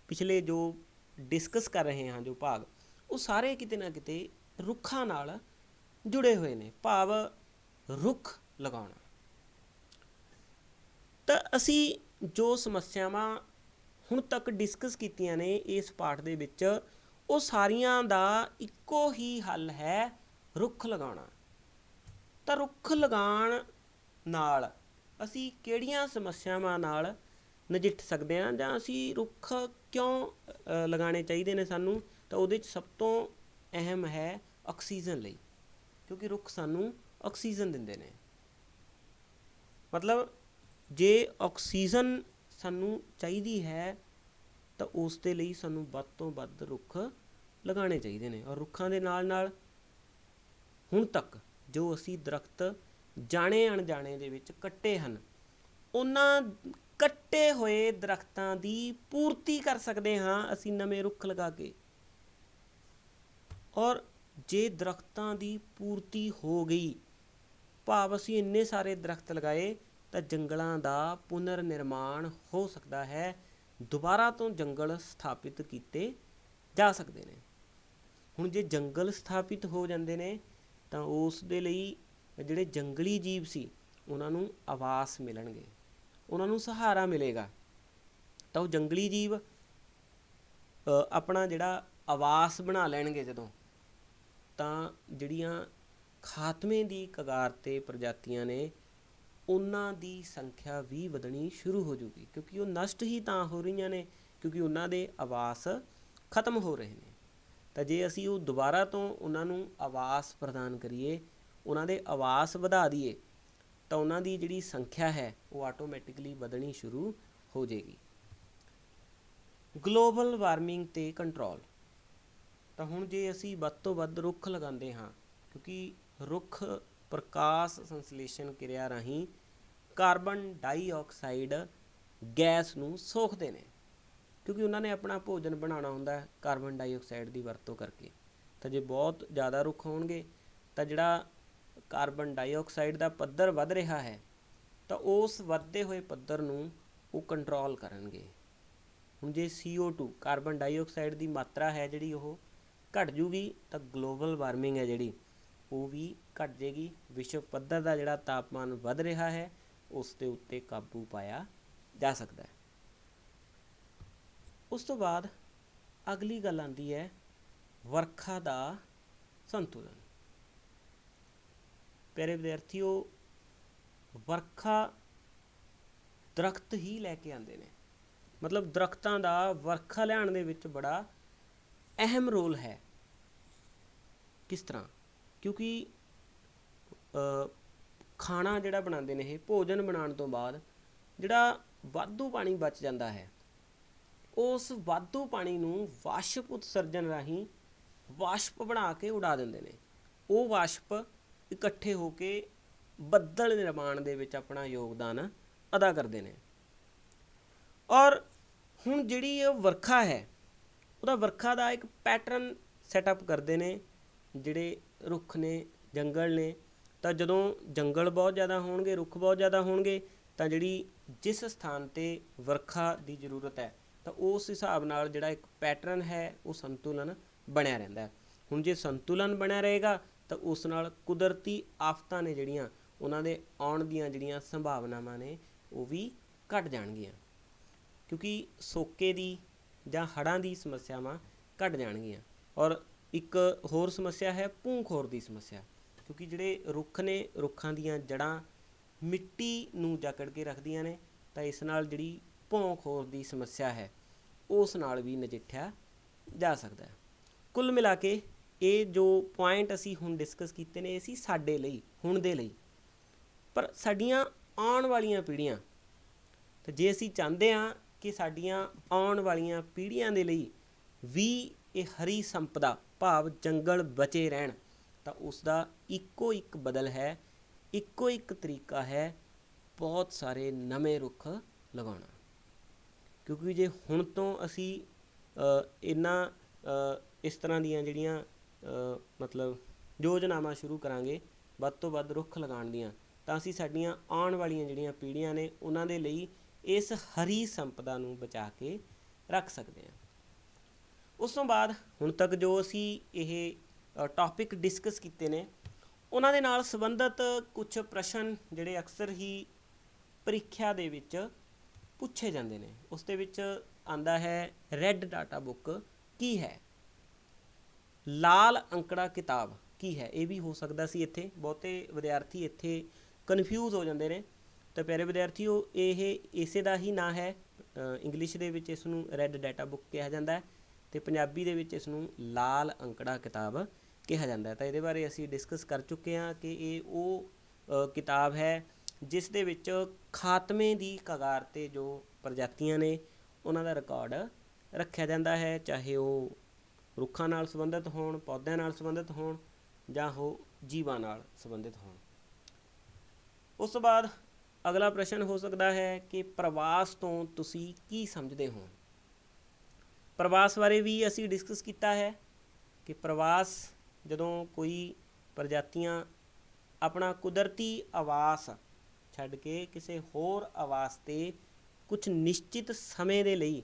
ਪਿਛਲੇ ਜੋ ਡਿਸਕਸ ਕਰ ਰਹੇ ਹਾਂ ਜੋ ਭਾਗ, ਉਹ ਸਾਰੇ ਕਿਤੇ ਨਾ ਕਿਤੇ ਰੁੱਖਾਂ ਨਾਲ ਜੁੜੇ ਹੋਏ ਨੇ, ਭਾਵ ਰੁੱਖ ਲਗਾਉਣਾ। ਤਾਂ ਅਸੀਂ ਜੋ ਸਮੱਸਿਆਵਾਂ ਹੁਣ ਤੱਕ ਡਿਸਕਸ ਕੀਤੀਆਂ ਨੇ ਇਸ ਪਾਠ ਦੇ ਵਿੱਚ, ਉਹ ਸਾਰੀਆਂ ਦਾ ਇੱਕੋ ਹੀ ਹੱਲ ਹੈ, ਰੁੱਖ ਲਗਾਉਣਾ। ਤਾਂ ਰੁੱਖ ਲਗਾਉਣ ਨਾਲ ਅਸੀਂ ਕਿਹੜੀਆਂ ਸਮੱਸਿਆਵਾਂ ਨਾਲ ਨਜਿੱਠ ਸਕਦੇ ਹਾਂ, ਜਾਂ ਅਸੀਂ ਰੁੱਖ ਕਿਉਂ ਲਗਾਉਣੇ ਚਾਹੀਦੇ ਨੇ ਸਾਨੂੰ। ਤਾਂ ਉਹਦੇ 'ਚ ਸਭ ਤੋਂ ਅਹਿਮ ਹੈ ਆਕਸੀਜਨ ਲਈ, ਕਿਉਂਕਿ ਰੁੱਖ ਸਾਨੂੰ ਆਕਸੀਜਨ ਦਿੰਦੇ ਨੇ। ਮਤਲਬ ਜੇ ਆਕਸੀਜਨ ਸਾਨੂੰ ਚਾਹੀਦੀ ਹੈ ਤਾਂ ਉਸ ਦੇ ਲਈ ਸਾਨੂੰ ਵੱਧ ਤੋਂ ਵੱਧ ਰੁੱਖ ਲਗਾਉਣੇ ਚਾਹੀਦੇ ਨੇ। ਔਰ ਰੁੱਖਾਂ ਦੇ ਨਾਲ ਨਾਲ ਹੁਣ ਤੱਕ ਜੋ ਅਸੀਂ ਦਰਖਤ ਜਾਣੇ ਅਣਜਾਣੇ ਦੇ ਵਿੱਚ ਕੱਟੇ ਹਨ, ਉਹਨਾਂ ਕੱਟੇ ਹੋਏ ਦਰਖਤਾਂ ਦੀ ਪੂਰਤੀ ਕਰ ਸਕਦੇ ਹਾਂ ਅਸੀਂ ਨਵੇਂ ਰੁੱਖ ਲਗਾ ਕੇ। ਔਰ ਜੇ ਦਰਖਤਾਂ ਦੀ ਪੂਰਤੀ ਹੋ ਗਈ, ਭਾਵ ਅਸੀਂ ਇੰਨੇ ਸਾਰੇ ਦਰਖਤ ਲਗਾਏ, ਤਾਂ ਜੰਗਲਾਂ ਦਾ ਪੁਨਰ ਨਿਰਮਾਣ ਹੋ ਸਕਦਾ ਹੈ, ਦੁਬਾਰਾ ਤੋਂ ਜੰਗਲ ਸਥਾਪਿਤ ਕੀਤੇ ਜਾ ਸਕਦੇ ਨੇ। ਹੁਣ ਜੇ ਜੰਗਲ ਸਥਾਪਿਤ ਹੋ ਜਾਂਦੇ ਨੇ ਤਾਂ ਉਸ ਦੇ ਲਈ ਜਿਹੜੇ ਜੰਗਲੀ ਜੀਵ ਸੀ ਉਹਨਾਂ ਨੂੰ ਆਵਾਸ ਮਿਲਣਗੇ, ਉਹਨਾਂ ਨੂੰ ਸਹਾਰਾ ਮਿਲੇਗਾ। ਤਾਂ ਉਹ ਜੰਗਲੀ ਜੀਵ ਆਪਣਾ ਜਿਹੜਾ ਆਵਾਸ ਬਣਾ ਲੈਣਗੇ ਜਦੋਂ, ਤਾਂ ਜਿਹੜੀਆਂ ਖਾਤਮੇ ਦੀ ਕਗਾਰ 'ਤੇ ਪ੍ਰਜਾਤੀਆਂ ਨੇ ਉਹਨਾਂ ਦੀ ਸੰਖਿਆ ਵੀ ਵਧਣੀ ਸ਼ੁਰੂ ਹੋ ਜੂਗੀ, ਕਿਉਂਕਿ ਉਹ ਨਸ਼ਟ ਹੀ ਤਾਂ ਹੋ ਰਹੀਆਂ ਨੇ ਕਿਉਂਕਿ ਉਹਨਾਂ ਦੇ ਆਵਾਸ ਖਤਮ ਹੋ ਰਹੇ ਨੇ। ਤਾਂ ਜੇ ਅਸੀਂ ਉਹ ਦੁਬਾਰਾ ਤੋਂ ਉਹਨਾਂ ਨੂੰ ਆਵਾਸ ਪ੍ਰਦਾਨ ਕਰੀਏ, ਉਹਨਾਂ ਦੇ ਆਵਾਸ ਵਧਾ ਦਈਏ, ਤਾਂ ਉਹਨਾਂ ਦੀ ਜਿਹੜੀ ਸੰਖਿਆ ਹੈ ਉਹ ਆਟੋਮੈਟਿਕਲੀ ਵਧਣੀ ਸ਼ੁਰੂ ਹੋ ਜਾਏਗੀ। ਗਲੋਬਲ ਵਾਰਮਿੰਗ 'ਤੇ ਕੰਟਰੋਲ। ਤਾਂ ਹੁਣ ਜੇ ਅਸੀਂ ਵੱਧ ਤੋਂ ਵੱਧ ਰੁੱਖ ਲਗਾਉਂਦੇ ਹਾਂ, ਕਿਉਂਕਿ ਰੁੱਖ ਪ੍ਰਕਾਸ਼ ਸੰਸਲੇਸ਼ਨ ਕਿਰਿਆ ਰਾਹੀਂ ਕਾਰਬਨ ਡਾਈਆਕਸਾਈਡ ਗੈਸ ਨੂੰ ਸੋਖਦੇ ਨੇ, ਕਿਉਂਕਿ ਉਹਨਾਂ ਨੇ ਆਪਣਾ ਭੋਜਨ ਬਣਾਉਣਾ ਹੁੰਦਾ ਹੈ ਕਾਰਬਨ ਡਾਈਆਕਸਾਈਡ ਦੀ ਵਰਤੋਂ ਕਰਕੇ। ਤਾਂ ਜੇ ਬਹੁਤ ਜ਼ਿਆਦਾ ਰੁੱਖ ਹੋਣਗੇ ਤਾਂ ਜਿਹੜਾ ਕਾਰਬਨ ਡਾਈਆਕਸਾਈਡ ਦਾ ਪੱਧਰ ਵੱਧ ਰਿਹਾ ਹੈ ਤਾਂ ਉਸ ਵੱਧਦੇ ਹੋਏ ਪੱਧਰ ਨੂੰ ਉਹ ਕੰਟਰੋਲ ਕਰਨਗੇ। ਹੁਣ ਜੇ CO2 ਕਾਰਬਨ ਡਾਈਆਕਸਾਈਡ ਦੀ ਮਾਤਰਾ ਹੈ ਜਿਹੜੀ ਉਹ ਘਟ ਜੂਗੀ ਤਾਂ ਗਲੋਬਲ ਵਾਰਮਿੰਗ ਹੈ ਜਿਹੜੀ ਉਹ ਵੀ ਘਟ ਜਾਏਗੀ। ਵਿਸ਼ਵ ਪੱਧਰ ਦਾ ਜਿਹੜਾ ਤਾਪਮਾਨ ਵੱਧ ਰਿਹਾ ਹੈ ਉਸ ਦੇ ਉੱਤੇ ਕਾਬੂ ਪਾਇਆ ਜਾ ਸਕਦਾ ਹੈ। ਉਸ ਤੋਂ ਬਾਅਦ ਅਗਲੀ ਗੱਲ ਆਉਂਦੀ ਹੈ ਵਰਖਾ ਦਾ ਸੰਤੁਲਨ। ਪਿਆਰੇ ਵਿਦਿਆਰਥੀਓ, ਵਰਖਾ ਦਰਖਤ ਹੀ ਲੈ ਕੇ ਆਉਂਦੇ ਨੇ, ਮਤਲਬ ਦਰਖਤਾਂ ਦਾ ਵਰਖਾ ਲਿਆਉਣ ਦੇ ਵਿੱਚ ਬੜਾ ਅਹਿਮ ਰੋਲ ਹੈ। ਕਿਸ ਤਰ੍ਹਾਂ? ਕਿਉਂਕਿ ਖਾਣਾ ਜਿਹੜਾ ਬਣਾਉਂਦੇ ਨੇ, ਇਹ ਭੋਜਨ ਬਣਾਉਣ ਤੋਂ ਬਾਅਦ ਜਿਹੜਾ ਵਾਧੂ ਪਾਣੀ ਬਚ ਜਾਂਦਾ ਹੈ ਉਸ ਵਾਧੂ ਪਾਣੀ ਨੂੰ ਵਾਸ਼ਪ ਉਤਸਰਜਨ ਰਾਹੀਂ ਵਾਸ਼ਪ ਬਣਾ ਕੇ ਉਡਾ ਦਿੰਦੇ ਨੇ। ਉਹ ਵਾਸ਼ਪ ਇਕੱਠੇ ਹੋ ਕੇ ਬੱਦਲ ਨਿਰਮਾਣ ਦੇ ਵਿੱਚ ਆਪਣਾ ਯੋਗਦਾਨ ਅਦਾ ਕਰਦੇ ਨੇ। ਔਰ ਹੁਣ ਜਿਹੜੀ ਇਹ ਵਰਖਾ ਹੈ ਉਹਦਾ ਵਰਖਾ ਦਾ ਇੱਕ ਪੈਟਰਨ ਸੈਟਅਪ ਕਰਦੇ ਨੇ ਜਿਹੜੇ ਰੁੱਖ ਨੇ, ਜੰਗਲ ਨੇ। ਤਾਂ ਜਦੋਂ ਜੰਗਲ ਬਹੁਤ ਜ਼ਿਆਦਾ ਹੋਣਗੇ, ਰੁੱਖ ਬਹੁਤ ਜ਼ਿਆਦਾ ਹੋਣਗੇ ਤਾਂ ਜਿਹੜੀ ਜਿਸ ਸਥਾਨ 'ਤੇ ਵਰਖਾ ਦੀ ਜ਼ਰੂਰਤ ਹੈ ਤਾਂ ਉਸ ਹਿਸਾਬ ਨਾਲ ਜਿਹੜਾ ਇੱਕ ਪੈਟਰਨ ਹੈ ਉਹ ਸੰਤੁਲਨ ਬਣਿਆ ਰਹਿੰਦਾ ਹੈ। ਹੁਣ ਜੇ ਸੰਤੁਲਨ ਬਣਿਆ ਰਹੇਗਾ ਤਾਂ ਉਸ ਨਾਲ ਕੁਦਰਤੀ ਆਫਤਾਂ ਨੇ ਜਿਹੜੀਆਂ ਉਹਨਾਂ ਦੇ ਆਉਣ ਦੀਆਂ ਜਿਹੜੀਆਂ ਸੰਭਾਵਨਾਵਾਂ ਨੇ ਉਹ ਵੀ ਘਟ ਜਾਣਗੀਆਂ, ਕਿਉਂਕਿ ਸੋਕੇ ਦੀ ਜਾਂ ਹੜ੍ਹਾਂ ਦੀ ਸਮੱਸਿਆਵਾਂ ਘਟ ਜਾਣਗੀਆਂ। ਔਰ ਇੱਕ ਹੋਰ ਸਮੱਸਿਆ ਹੈ ਭੂ ਖੋਰ ਦੀ ਸਮੱਸਿਆ, ਕਿਉਂਕਿ ਜਿਹੜੇ ਰੁੱਖ ਨੇ, ਰੁੱਖਾਂ ਦੀਆਂ ਜੜ੍ਹਾਂ ਮਿੱਟੀ ਨੂੰ ਜਕੜ ਕੇ ਰੱਖਦੀਆਂ ਨੇ ਤਾਂ ਇਸ ਨਾਲ ਜਿਹੜੀ ਭੌਂ ਖੋਰ ਦੀ ਸਮੱਸਿਆ ਹੈ ਉਸ ਨਾਲ ਵੀ ਨਜਿੱਠਿਆ ਜਾ ਸਕਦਾ ਹੈ। ਕੁੱਲ ਮਿਲਾ ਕੇ ਇਹ ਜੋ ਪੁਆਇੰਟ ਅਸੀਂ ਹੁਣ ਡਿਸਕਸ ਕੀਤੇ ਨੇ ਇਹ ਸੀ ਸਾਡੇ ਲਈ, ਹੁਣ ਦੇ ਲਈ। ਪਰ ਸਾਡੀਆਂ ਆਉਣ ਵਾਲੀਆਂ ਪੀੜ੍ਹੀਆਂ, ਤਾਂ ਜੇ ਅਸੀਂ ਚਾਹੁੰਦੇ ਹਾਂ ਕਿ ਸਾਡੀਆਂ ਆਉਣ ਵਾਲੀਆਂ ਪੀੜ੍ਹੀਆਂ ਦੇ ਲਈ ਵੀ ਇਹ ਹਰੀ ਸੰਪਦਾ ਭਾਵ ਜੰਗਲ ਬਚੇ ਰਹਿਣ, ਤਾਂ ਉਸ ਦਾ ਇੱਕੋ ਇੱਕ ਬਦਲ ਹੈ, ਇੱਕੋ ਇੱਕ ਤਰੀਕਾ ਹੈ, ਬਹੁਤ ਸਾਰੇ ਨਵੇਂ ਰੁੱਖ ਲਗਾਉਣਾ। ਕਿਉਂਕਿ ਜੇ ਹੁਣ ਤੋਂ ਅਸੀਂ ਇਸ ਤਰ੍ਹਾਂ ਦੀਆਂ ਜਿਹੜੀਆਂ ਮਤਲਬ ਯੋਜਨਾਵਾਂ ਸ਼ੁਰੂ ਕਰਾਂਗੇ ਵੱਧ ਤੋਂ ਵੱਧ ਰੁੱਖ ਲਗਾਉਣ ਦੀਆਂ, ਤਾਂ ਅਸੀਂ ਸਾਡੀਆਂ ਆਉਣ ਵਾਲੀਆਂ ਜਿਹੜੀਆਂ ਪੀੜ੍ਹੀਆਂ ਨੇ ਉਹਨਾਂ ਦੇ ਲਈ ਇਸ ਹਰੀ ਸੰਪਦਾ ਨੂੰ ਬਚਾ ਕੇ ਰੱਖ ਸਕਦੇ ਹਾਂ। ਉਸ ਤੋਂ ਬਾਅਦ ਹੁਣ ਤੱਕ ਜੋ ਅਸੀਂ ਇਹ ਟੌਪਿਕ ਡਿਸਕਸ ਕੀਤੇ ਨੇ ਉਹਨਾਂ ਦੇ ਨਾਲ ਸੰਬੰਧਿਤ ਕੁਛ ਪ੍ਰਸ਼ਨ ਜਿਹੜੇ ਅਕਸਰ ਹੀ ਪ੍ਰੀਖਿਆ ਦੇ ਵਿੱਚ ਪੁੱਛੇ ਜਾਂਦੇ ਨੇ। ਉਸ ਦੇ ਵਿੱਚ ਆਉਂਦਾ ਹੈ ਰੈੱਡ ਡਾਟਾ ਬੁੱਕ ਕੀ ਹੈ, ਲਾਲ ਅੰਕੜਾ ਕਿਤਾਬ ਕੀ ਹੈ। ਇਹ ਵੀ ਹੋ ਸਕਦਾ ਸੀ, ਇੱਥੇ ਬਹੁਤੇ ਵਿਦਿਆਰਥੀ ਇੱਥੇ ਕਨਫਿਊਜ਼ ਹੋ ਜਾਂਦੇ ਨੇ। ਤਾਂ ਪਿਆਰੇ ਵਿਦਿਆਰਥੀਓ, ਇਹ ਇਸੇ ਦਾ ਹੀ ਨਾਂ ਹੈ। ਇੰਗਲਿਸ਼ ਦੇ ਵਿੱਚ ਇਸ ਨੂੰ ਰੈੱਡ ਡਾਟਾ ਬੁੱਕ ਕਿਹਾ ਜਾਂਦਾ ਹੈ ਅਤੇ ਪੰਜਾਬੀ ਦੇ ਵਿੱਚ ਇਸ ਨੂੰ ਲਾਲ ਅੰਕੜਾ ਕਿਤਾਬ ਕਿਹਾ ਜਾਂਦਾ ਹੈ। ਤਾਂ ਇਹਦੇ ਬਾਰੇ ਅਸੀਂ ਡਿਸਕਸ ਕਰ ਚੁੱਕੇ ਹਾਂ ਕਿ ਇਹ ਉਹ ਕਿਤਾਬ ਹੈ ਜਿਸ ਦੇ ਵਿੱਚ ਖਾਤਮੇ ਦੀ ਕਗਾਰ 'ਤੇ ਜੋ ਪ੍ਰਜਾਤੀਆਂ ਨੇ ਉਹਨਾਂ ਦਾ ਰਿਕਾਰਡ ਰੱਖਿਆ ਜਾਂਦਾ ਹੈ, ਚਾਹੇ ਉਹ ਰੁੱਖਾਂ ਨਾਲ ਸੰਬੰਧਿਤ ਹੋਣ, ਪੌਦਿਆਂ ਨਾਲ ਸੰਬੰਧਿਤ ਹੋਣ ਜਾਂ ਉਹ ਜੀਵਾਂ ਨਾਲ ਸੰਬੰਧਿਤ ਹੋਣ। ਉਸ ਤੋਂ ਬਾਅਦ ਅਗਲਾ ਪ੍ਰਸ਼ਨ ਹੋ ਸਕਦਾ ਹੈ ਕਿ ਪ੍ਰਵਾਸ ਤੋਂ ਤੁਸੀਂ ਕੀ ਸਮਝਦੇ ਹੋ। ਪ੍ਰਵਾਸ ਬਾਰੇ ਵੀ ਅਸੀਂ ਡਿਸਕਸ ਕੀਤਾ ਹੈ ਕਿ ਪ੍ਰਵਾਸ ਜਦੋਂ ਕੋਈ ਪ੍ਰਜਾਤੀਆਂ ਆਪਣਾ ਕੁਦਰਤੀ ਆਵਾਸ ਛੱਡ ਕੇ ਕਿਸੇ ਹੋਰ ਆਵਾਸ 'ਤੇ ਕੁਛ ਨਿਸ਼ਚਿਤ ਸਮੇਂ ਦੇ ਲਈ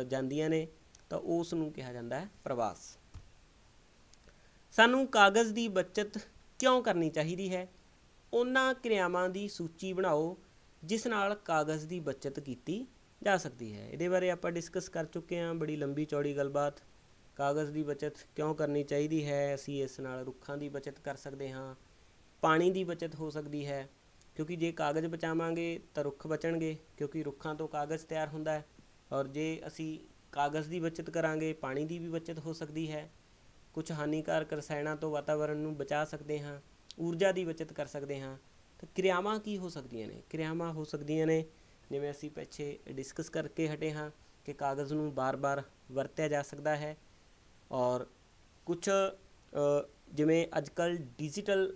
ਜਾਂਦੀਆਂ ਨੇ ਤਾਂ ਉਸ ਨੂੰ ਕਿਹਾ ਜਾਂਦਾ ਹੈ ਪ੍ਰਵਾਸ। ਸਾਨੂੰ ਕਾਗਜ਼ ਦੀ ਬੱਚਤ ਕਿਉਂ ਕਰਨੀ ਚਾਹੀਦੀ ਹੈ? ਉਹਨਾਂ ਕਿਰਿਆਵਾਂ ਦੀ ਸੂਚੀ ਬਣਾਓ ਜਿਸ ਨਾਲ ਕਾਗਜ਼ ਦੀ ਬੱਚਤ ਕੀਤੀ ਜਾ ਸਕਦੀ ਹੈ। ਇਹਦੇ ਬਾਰੇ ਆਪਾਂ ਡਿਸਕਸ ਕਰ ਚੁੱਕੇ ਹਾਂ, ਬੜੀ ਲੰਬੀ ਚੌੜੀ ਗੱਲਬਾਤ। ਕਾਗਜ਼ ਦੀ ਬੱਚਤ ਕਿਉਂ ਕਰਨੀ ਚਾਹੀਦੀ ਹੈ? ਅਸੀਂ ਇਸ ਨਾਲ ਰੁੱਖਾਂ ਦੀ ਬੱਚਤ ਕਰ ਸਕਦੇ ਹਾਂ, ਪਾਣੀ ਦੀ ਬੱਚਤ ਹੋ ਸਕਦੀ ਹੈ, ਕਿਉਂਕਿ ਜੇ ਕਾਗਜ਼ ਬਚਾਵਾਂਗੇ ਤਾਂ ਰੁੱਖ ਬਚਣਗੇ, ਕਿਉਂਕਿ ਰੁੱਖਾਂ ਤੋਂ ਕਾਗਜ਼ ਤਿਆਰ ਹੁੰਦਾ ਹੈ। ਔਰ ਜੇ ਅਸੀਂ ਕਾਗਜ਼ ਦੀ ਬੱਚਤ ਕਰਾਂਗੇ ਪਾਣੀ ਦੀ ਵੀ ਬੱਚਤ ਹੋ ਸਕਦੀ ਹੈ। ਕੁਛ ਹਾਨੀਕਾਰਕ ਰਸਾਇਣਾਂ ਤੋਂ ਵਾਤਾਵਰਣ ਨੂੰ ਬਚਾ ਸਕਦੇ ਹਾਂ, ਊਰਜਾ ਦੀ ਬੱਚਤ ਕਰ ਸਕਦੇ ਹਾਂ। ਤਾਂ ਕਿਰਿਆਵਾਂ ਕੀ ਹੋ ਸਕਦੀਆਂ ਨੇ? ਕਿਰਿਆਵਾਂ ਹੋ ਸਕਦੀਆਂ ਨੇ ਜਿਵੇਂ ਅਸੀਂ ਪਿੱਛੇ ਡਿਸਕਸ ਕਰਕੇ ਹਟੇ ਹਾਂ ਕਿ ਕਾਗਜ਼ ਨੂੰ ਬਾਰ-ਬਾਰ ਵਰਤਿਆ ਜਾ ਸਕਦਾ ਹੈ। ਔਰ ਕੁਛ ਜਿਵੇਂ ਅੱਜ ਕੱਲ੍ਹ ਡਿਜੀਟਲ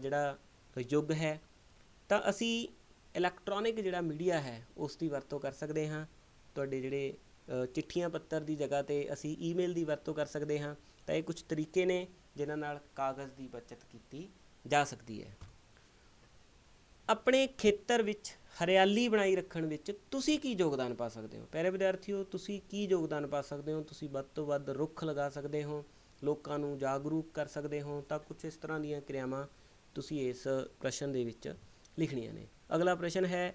ਜਿਹੜਾ ਯੁੱਗ ਹੈ, ਤਾਂ ਅਸੀਂ ਇਲੈਕਟ੍ਰੋਨਿਕ ਜਿਹੜਾ ਮੀਡੀਆ ਹੈ ਉਸ ਦੀ ਵਰਤੋਂ ਕਰ ਸਕਦੇ ਹਾਂ। ਤੁਹਾਡੇ ਜਿਹੜੇ ਚਿੱਠੀਆਂ ਪੱਤਰ ਦੀ ਜਗ੍ਹਾ 'ਤੇ ਅਸੀਂ ਈਮੇਲ ਦੀ ਵਰਤੋਂ ਕਰ ਸਕਦੇ ਹਾਂ। ਤਾਂ ਇਹ ਕੁਛ ਤਰੀਕੇ ਨੇ ਜਿਨ੍ਹਾਂ ਨਾਲ ਕਾਗਜ਼ ਦੀ ਬੱਚਤ ਕੀਤੀ ਜਾ ਸਕਦੀ ਹੈ। ਆਪਣੇ ਖੇਤਰ ਵਿੱਚ ਹਰਿਆਲੀ ਬਣਾਈ ਰੱਖਣ ਵਿੱਚ ਤੁਸੀਂ ਕੀ ਯੋਗਦਾਨ ਪਾ ਸਕਦੇ ਹੋ? ਪਿਆਰੇ ਵਿਦਿਆਰਥੀਓ, ਤੁਸੀਂ ਕੀ ਯੋਗਦਾਨ ਪਾ ਸਕਦੇ ਹੋ? ਤੁਸੀਂ ਵੱਧ ਤੋਂ ਵੱਧ ਰੁੱਖ ਲਗਾ ਸਕਦੇ ਹੋ, ਲੋਕਾਂ ਨੂੰ ਜਾਗਰੂਕ ਕਰ ਸਕਦੇ ਹੋ। ਤਾਂ ਕੁਛ ਇਸ ਤਰ੍ਹਾਂ ਦੀਆਂ ਕਿਰਿਆਵਾਂ ਤੁਸੀਂ ਇਸ ਪ੍ਰਸ਼ਨ ਦੇ ਵਿੱਚ ਲਿਖਣੀਆਂ ਨੇ। ਅਗਲਾ ਪ੍ਰਸ਼ਨ ਹੈ,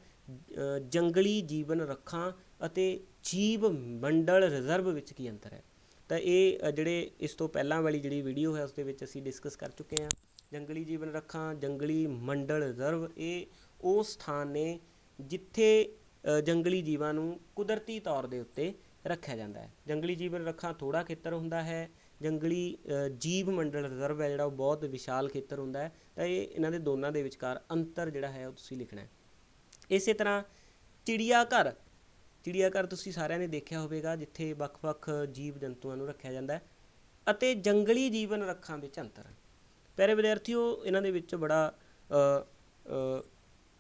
ਜੰਗਲੀ ਜੀਵਨ ਰੱਖਾਂ ਅਤੇ ਜੀਵ ਮੰਡਲ ਰਿਜ਼ਰਵ ਵਿੱਚ ਕੀ ਅੰਤਰ ਹੈ? ਤਾਂ ਇਹ ਜਿਹੜੇ ਇਸ ਤੋਂ ਪਹਿਲਾਂ ਵਾਲੀ ਜਿਹੜੀ ਵੀਡੀਓ ਹੈ ਉਸ ਦੇ ਵਿੱਚ ਅਸੀਂ ਡਿਸਕਸ ਕਰ ਚੁੱਕੇ ਹਾਂ। ਜੰਗਲੀ ਜੀਵਨ ਰੱਖਾਂ, ਜੰਗਲੀ ਮੰਡਲ ਰਿਜ਼ਰਵ, ਇਹ ਉਹ ਸਥਾਨ ਨੇ ਜਿੱਥੇ ਜੰਗਲੀ ਜੀਵਾਂ ਨੂੰ ਕੁਦਰਤੀ ਤੌਰ ਦੇ ਉੱਤੇ ਰੱਖਿਆ ਜਾਂਦਾ ਹੈ। ਜੰਗਲੀ ਜੀਵਨ ਰੱਖਾਂ ਥੋੜ੍ਹਾ ਖੇਤਰ ਹੁੰਦਾ ਹੈ, ਜੰਗਲੀ ਜੀਵ ਮੰਡਲ ਰਿਜ਼ਰਵ ਹੈ ਜਿਹੜਾ ਉਹ ਬਹੁਤ ਵਿਸ਼ਾਲ ਖੇਤਰ ਹੁੰਦਾ ਹੈ। ਤਾਂ ਇਹਨਾਂ ਦੇ ਦੋਨਾਂ ਦੇ ਵਿਚਕਾਰ ਅੰਤਰ ਜਿਹੜਾ ਹੈ ਉਹ ਤੁਸੀਂ ਲਿਖਣਾ ਹੈ। ਇਸੇ ਤਰ੍ਹਾਂ ਚਿੜੀਆ ਘਰ, ਚਿੜੀਆ ਘਰ ਤੁਸੀਂ ਸਾਰਿਆਂ ਨੇ ਦੇਖਿਆ ਹੋਵੇਗਾ ਜਿੱਥੇ ਵੱਖ-ਵੱਖ ਜੀਵ ਜੰਤੂਆਂ ਨੂੰ ਰੱਖਿਆ ਜਾਂਦਾ ਹੈ। ਅਤੇ ਜੰਗਲੀ ਜੀਵਨ ਰੱਖਾਂ ਵਿੱਚ ਅੰਤਰ। ਪਿਆਰੇ ਵਿਦਿਆਰਥੀਓ, ਇਹਨਾਂ ਦੇ ਵਿੱਚ ਬੜਾ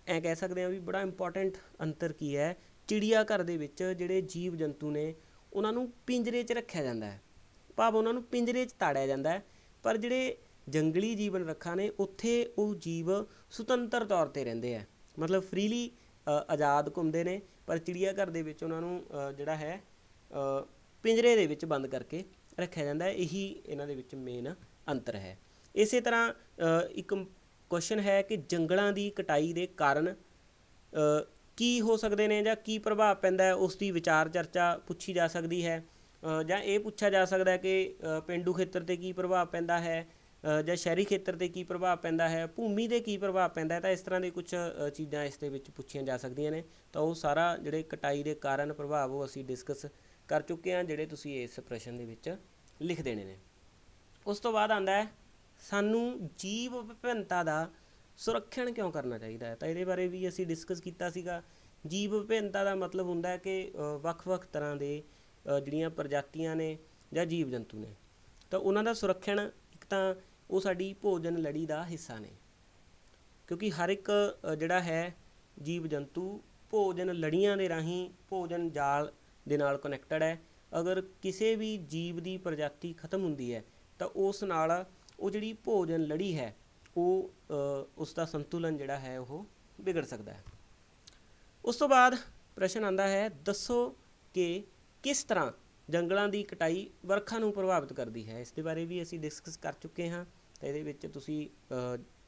ਐਂ ਕਹਿ ਸਕਦੇ ਹਾਂ ਵੀ ਬੜਾ ਇੰਪੋਰਟੈਂਟ ਅੰਤਰ ਕੀ ਹੈ। ਚਿੜੀਆ ਘਰ ਦੇ ਵਿੱਚ ਜਿਹੜੇ ਜੀਵ ਜੰਤੂ ਨੇ ਉਹਨਾਂ ਨੂੰ ਪਿੰਜਰੇ 'ਚ ਰੱਖਿਆ ਜਾਂਦਾ ਹੈ, ਭਾਵ ਉਹਨਾਂ ਨੂੰ ਪਿੰਜਰੇ 'ਚ ਤਾੜਿਆ ਜਾਂਦਾ ਹੈ। ਪਰ ਜਿਹੜੇ ਜੰਗਲੀ ਜੀਵਨ ਰੱਖਾਂ ਨੇ ਉੱਥੇ ਉਹ ਜੀਵ ਸੁਤੰਤਰ ਤੌਰ 'ਤੇ ਰਹਿੰਦੇ ਹੈ, ਮਤਲਬ ਫਰੀਲੀ ਆਜ਼ਾਦ ਘੁੰਮਦੇ ਨੇ। ਪਰ ਚਿੜੀਆ ਘਰ ਦੇ ਵਿੱਚ ਉਹਨਾਂ ਨੂੰ ਜਿਹੜਾ ਹੈ ਪਿੰਜਰੇ ਦੇ ਵਿੱਚ ਬੰਦ ਕਰਕੇ ਰੱਖਿਆ ਜਾਂਦਾ ਹੈ। ਇਹੀ ਇਹਨਾਂ ਦੇ ਵਿੱਚ ਮੇਨ ਅੰਤਰ ਹੈ। ਇਸੇ ਤਰ੍ਹਾਂ ਇੱਕ ਕੁਐਸਚਨ ਹੈ ਕਿ ਜੰਗਲਾਂ ਦੀ ਕਟਾਈ ਦੇ ਕਾਰਨ ਕੀ ਹੋ ਸਕਦੇ ਨੇ ਜਾਂ ਕੀ ਪ੍ਰਭਾਵ ਪੈਂਦਾ ਹੈ, ਉਸ ਦੀ ਵਿਚਾਰ ਚਰਚਾ ਪੁੱਛੀ ਜਾ ਸਕਦੀ ਹੈ। ਜਾਂ ਇਹ ਪੁੱਛਿਆ ਜਾ ਸਕਦਾ ਹੈ ਕਿ ਪੇਂਡੂ ਖੇਤਰ 'ਤੇ ਕੀ ਪ੍ਰਭਾਵ ਪੈਂਦਾ ਹੈ, ਜਾਂ ਸ਼ਹਿਰੀ ਖੇਤਰ 'ਤੇ ਕੀ ਪ੍ਰਭਾਵ ਪੈਂਦਾ ਹੈ, ਭੂਮੀ 'ਤੇ ਕੀ ਪ੍ਰਭਾਵ ਪੈਂਦਾ ਹੈ। ਤਾਂ ਇਸ ਤਰ੍ਹਾਂ ਦੇ ਕੁਛ ਚੀਜ਼ਾਂ ਇਸ ਦੇ ਵਿੱਚ ਪੁੱਛੀਆਂ ਜਾ ਸਕਦੀਆਂ ਨੇ। ਤਾਂ ਉਹ ਸਾਰਾ ਜਿਹੜੇ ਕਟਾਈ ਦੇ ਕਾਰਨ ਪ੍ਰਭਾਵ ਉਹ ਅਸੀਂ ਡਿਸਕਸ ਕਰ ਚੁੱਕੇ ਹਾਂ, ਜਿਹੜੇ ਤੁਸੀਂ ਇਸ ਪ੍ਰਸ਼ਨ ਦੇ ਵਿੱਚ ਲਿਖ ਦੇਣੇ ਨੇ। ਉਸ ਤੋਂ ਬਾਅਦ ਆਉਂਦਾ ਹੈ, ਸਾਨੂੰ ਜੀਵ ਵਿਭਿੰਨਤਾ ਦਾ ਸੁਰੱਖਿਅਣ ਕਿਉਂ ਕਰਨਾ ਚਾਹੀਦਾ ਹੈ? ਤਾਂ ਇਹਦੇ ਬਾਰੇ ਵੀ ਅਸੀਂ ਡਿਸਕਸ ਕੀਤਾ ਸੀਗਾ। ਜੀਵ ਵਿਭਿੰਨਤਾ ਦਾ ਮਤਲਬ ਹੁੰਦਾ ਹੈ ਕਿ ਵੱਖ-ਵੱਖ ਤਰ੍ਹਾਂ ਦੇ ਜਿਹੜੀਆਂ ਪ੍ਰਜਾਤੀਆਂ ਨੇ ਜਾਂ ਜੀਵ ਜੰਤੂ ਨੇ, ਤਾਂ ਉਹਨਾਂ ਦਾ ਸੁਰੱਖਿਅਣ ਇੱਕ ਤਾਂ ਉਹ ਸਾਡੀ ਭੋਜਨ ਲੜੀ ਦਾ ਹਿੱਸਾ ਨੇ, ਕਿਉਂਕਿ ਹਰ ਇੱਕ ਜਿਹੜਾ ਹੈ ਜੀਵ ਜੰਤੂ ਭੋਜਨ ਲੜੀਆਂ ਦੇ ਰਾਹੀਂ ਭੋਜਨ ਜਾਲ ਦੇ ਨਾਲ ਕਨੈਕਟਡ ਹੈ। ਅਗਰ ਕਿਸੇ ਵੀ ਜੀਵ ਦੀ ਪ੍ਰਜਾਤੀ ਖਤਮ ਹੁੰਦੀ ਹੈ ਤਾਂ ਉਸ ਨਾਲ ਉਹ ਜਿਹੜੀ ਭੋਜਨ ਲੜੀ ਹੈ ਉਹ ਉਸ ਦਾ ਸੰਤੁਲਨ ਜਿਹੜਾ ਹੈ ਉਹ ਵਿਗੜ ਸਕਦਾ ਹੈ। ਉਸ ਤੋਂ ਬਾਅਦ ਪ੍ਰਸ਼ਨ ਆਉਂਦਾ ਹੈ, ਦੱਸੋ ਕਿ ਕਿਸ ਤਰ੍ਹਾਂ ਜੰਗਲਾਂ ਦੀ ਕਟਾਈ ਵਰਖਾ ਨੂੰ ਪ੍ਰਭਾਵਿਤ ਕਰਦੀ ਹੈ? ਇਸ ਦੇ ਬਾਰੇ ਵੀ ਅਸੀਂ ਡਿਸਕਸ ਕਰ ਚੁੱਕੇ ਹਾਂ। ਤਾਂ ਇਹਦੇ ਵਿੱਚ ਤੁਸੀਂ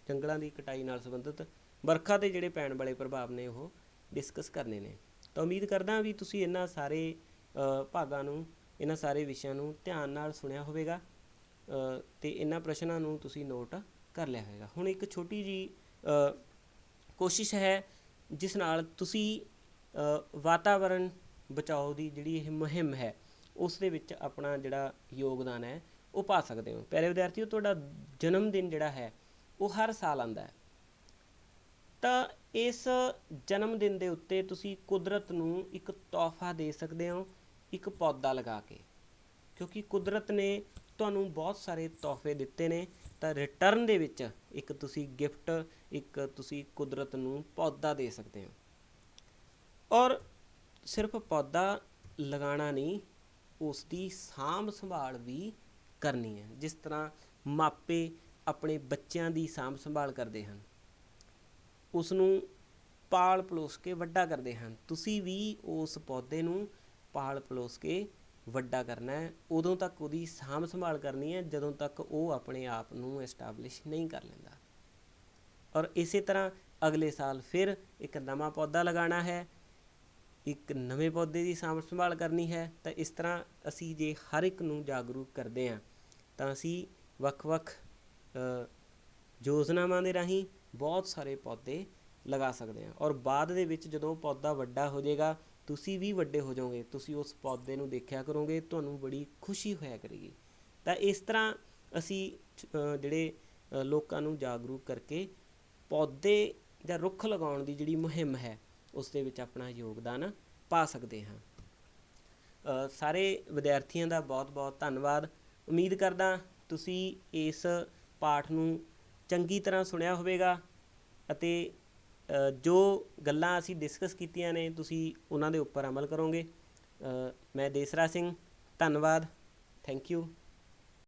ਜੰਗਲਾਂ ਦੀ ਕਟਾਈ ਨਾਲ ਸੰਬੰਧਿਤ ਵਰਖਾ 'ਤੇ ਜਿਹੜੇ ਪੈਣ ਵਾਲੇ ਪ੍ਰਭਾਵ ਨੇ ਉਹ ਡਿਸਕਸ ਕਰਨੇ ਨੇ। ਤਾਂ ਉਮੀਦ ਕਰਦਾ ਵੀ ਤੁਸੀਂ ਇਹਨਾਂ ਸਾਰੇ ਭਾਗਾਂ ਨੂੰ, ਇਹਨਾਂ ਸਾਰੇ ਵਿਸ਼ਿਆਂ ਨੂੰ ਧਿਆਨ ਨਾਲ ਸੁਣਿਆ ਹੋਵੇਗਾ ਅਤੇ ਇਹਨਾਂ ਪ੍ਰਸ਼ਨਾਂ ਨੂੰ ਤੁਸੀਂ ਨੋਟ ਕਰ ਲਿਆ ਹੋਵੇਗਾ। ਹੁਣ ਇੱਕ ਛੋਟੀ ਜਿਹੀ ਕੋਸ਼ਿਸ਼ ਹੈ ਜਿਸ ਨਾਲ ਤੁਸੀਂ ਵਾਤਾਵਰਨ ਬਚਾਓ ਦੀ ਜਿਹੜੀ ਇਹ ਮੁਹਿੰਮ ਹੈ ਉਸ ਦੇ ਵਿੱਚ ਆਪਣਾ ਜਿਹੜਾ ਯੋਗਦਾਨ ਹੈ ਉਹ ਪਾ ਸਕਦੇ ਹੋ। ਪਿਆਰੇ ਵਿਦਿਆਰਥੀਓ, ਤੁਹਾਡਾ ਜਨਮ ਦਿਨ ਜਿਹੜਾ ਹੈ ਉਹ ਹਰ ਸਾਲ ਆਉਂਦਾ ਹੈ। ਤਾਂ ਇਸ ਜਨਮ ਦਿਨ ਦੇ ਉੱਤੇ ਤੁਸੀਂ ਕੁਦਰਤ ਨੂੰ ਇੱਕ ਤੋਹਫਾ ਦੇ ਸਕਦੇ ਹੋ, ਇੱਕ ਪੌਦਾ ਲਗਾ ਕੇ, ਕਿਉਂਕਿ ਕੁਦਰਤ ਨੇ ਤੁਹਾਨੂੰ ਬਹੁਤ ਸਾਰੇ ਤੋਹਫੇ ਦਿੱਤੇ ਨੇ। ਤਾਂ ਰਿਟਰਨ ਦੇ ਵਿੱਚ ਇੱਕ ਤੁਸੀਂ ਗਿਫਟ, ਇੱਕ ਤੁਸੀਂ ਕੁਦਰਤ ਨੂੰ ਪੌਦਾ ਦੇ ਸਕਦੇ ਹੋ। ਔਰ ਸਿਰਫ ਪੌਦਾ ਲਗਾਉਣਾ ਨਹੀਂ, ਉਸ ਦੀ ਸਾਂਭ ਸੰਭਾਲ ਵੀ ਕਰਨੀ ਹੈ। ਜਿਸ ਤਰ੍ਹਾਂ ਮਾਪੇ ਆਪਣੇ ਬੱਚਿਆਂ ਦੀ ਸਾਂਭ ਸੰਭਾਲ ਕਰਦੇ ਹਨ, ਉਸ ਨੂੰ ਪਾਲ ਪਲੋਸ ਕੇ ਵੱਡਾ ਕਰਦੇ ਹਨ, ਤੁਸੀਂ ਵੀ ਉਸ ਪੌਦੇ ਨੂੰ ਪਾਲ ਪਲੋਸ ਕੇ ਵੱਡਾ ਕਰਨਾ ਹੈ। ਉਦੋਂ ਤੱਕ ਉਹਦੀ ਸਾਂਭ ਸੰਭਾਲ ਕਰਨੀ ਹੈ ਜਦੋਂ ਤੱਕ ਉਹ ਆਪਣੇ ਆਪ ਨੂੰ ਐਸਟੈਬਲਿਸ਼ ਨਹੀਂ ਕਰ ਲੈਂਦਾ। ਔਰ ਇਸੇ ਤਰ੍ਹਾਂ ਅਗਲੇ ਸਾਲ ਫਿਰ ਇੱਕ ਨਵਾਂ ਪੌਦਾ ਲਗਾਉਣਾ ਹੈ, ਇੱਕ ਨਵੇਂ ਪੌਦੇ ਦੀ ਸਾਂਭ ਸੰਭਾਲ ਕਰਨੀ ਹੈ। ਤਾਂ ਇਸ ਤਰ੍ਹਾਂ ਅਸੀਂ ਜੇ ਹਰ ਇੱਕ ਨੂੰ ਜਾਗਰੂਕ ਕਰਦੇ ਹਾਂ ਤਾਂ ਅਸੀਂ ਵੱਖ-ਵੱਖ ਯੋਜਨਾਵਾਂ ਦੇ ਰਾਹੀਂ ਬਹੁਤ ਸਾਰੇ ਪੌਦੇ ਲਗਾ ਸਕਦੇ ਹਾਂ। ਔਰ ਬਾਅਦ ਦੇ ਵਿੱਚ ਜਦੋਂ ਪੌਦਾ ਵੱਡਾ ਹੋ ਜਾਏਗਾ, ਤੁਸੀਂ ਵੀ ਵੱਡੇ ਹੋ ਜਾਓਗੇ, ਤੁਸੀਂ ਉਸ ਪੌਦੇ ਨੂੰ ਦੇਖਿਆ ਕਰੋਗੇ, ਤੁਹਾਨੂੰ ਬੜੀ ਖੁਸ਼ੀ ਹੋਇਆ ਕਰੇਗੀ। ਤਾਂ ਇਸ ਤਰ੍ਹਾਂ ਅਸੀਂ ਜਿਹੜੇ ਲੋਕਾਂ ਨੂੰ ਜਾਗਰੂਕ ਕਰਕੇ ਪੌਦੇ ਜਾਂ ਰੁੱਖ ਲਗਾਉਣ ਦੀ ਜਿਹੜੀ ਮੁਹਿੰਮ ਹੈ ਉਸ ਦੇ ਵਿੱਚ ਆਪਣਾ ਯੋਗਦਾਨ ਪਾ ਸਕਦੇ ਹਾਂ। ਸਾਰੇ ਵਿਦਿਆਰਥੀਆਂ ਦਾ ਬਹੁਤ ਬਹੁਤ ਧੰਨਵਾਦ। ਉਮੀਦ ਕਰਦਾ ਤੁਸੀਂ ਇਸ ਪਾਠ ਨੂੰ ਚੰਗੀ ਤਰ੍ਹਾਂ ਸੁਣਿਆ ਹੋਵੇਗਾ ਅਤੇ ਜੋ ਗੱਲਾਂ ਅਸੀਂ ਡਿਸਕਸ ਕੀਤੀਆਂ ਨੇ ਤੁਸੀਂ ਉਹਨਾਂ ਦੇ ਉੱਪਰ ਅਮਲ ਕਰੋਗੇ। ਮੈਂ ਦੇਸਰਾ ਸਿੰਘ, ਧੰਨਵਾਦ, ਥੈਂਕ ਯੂ।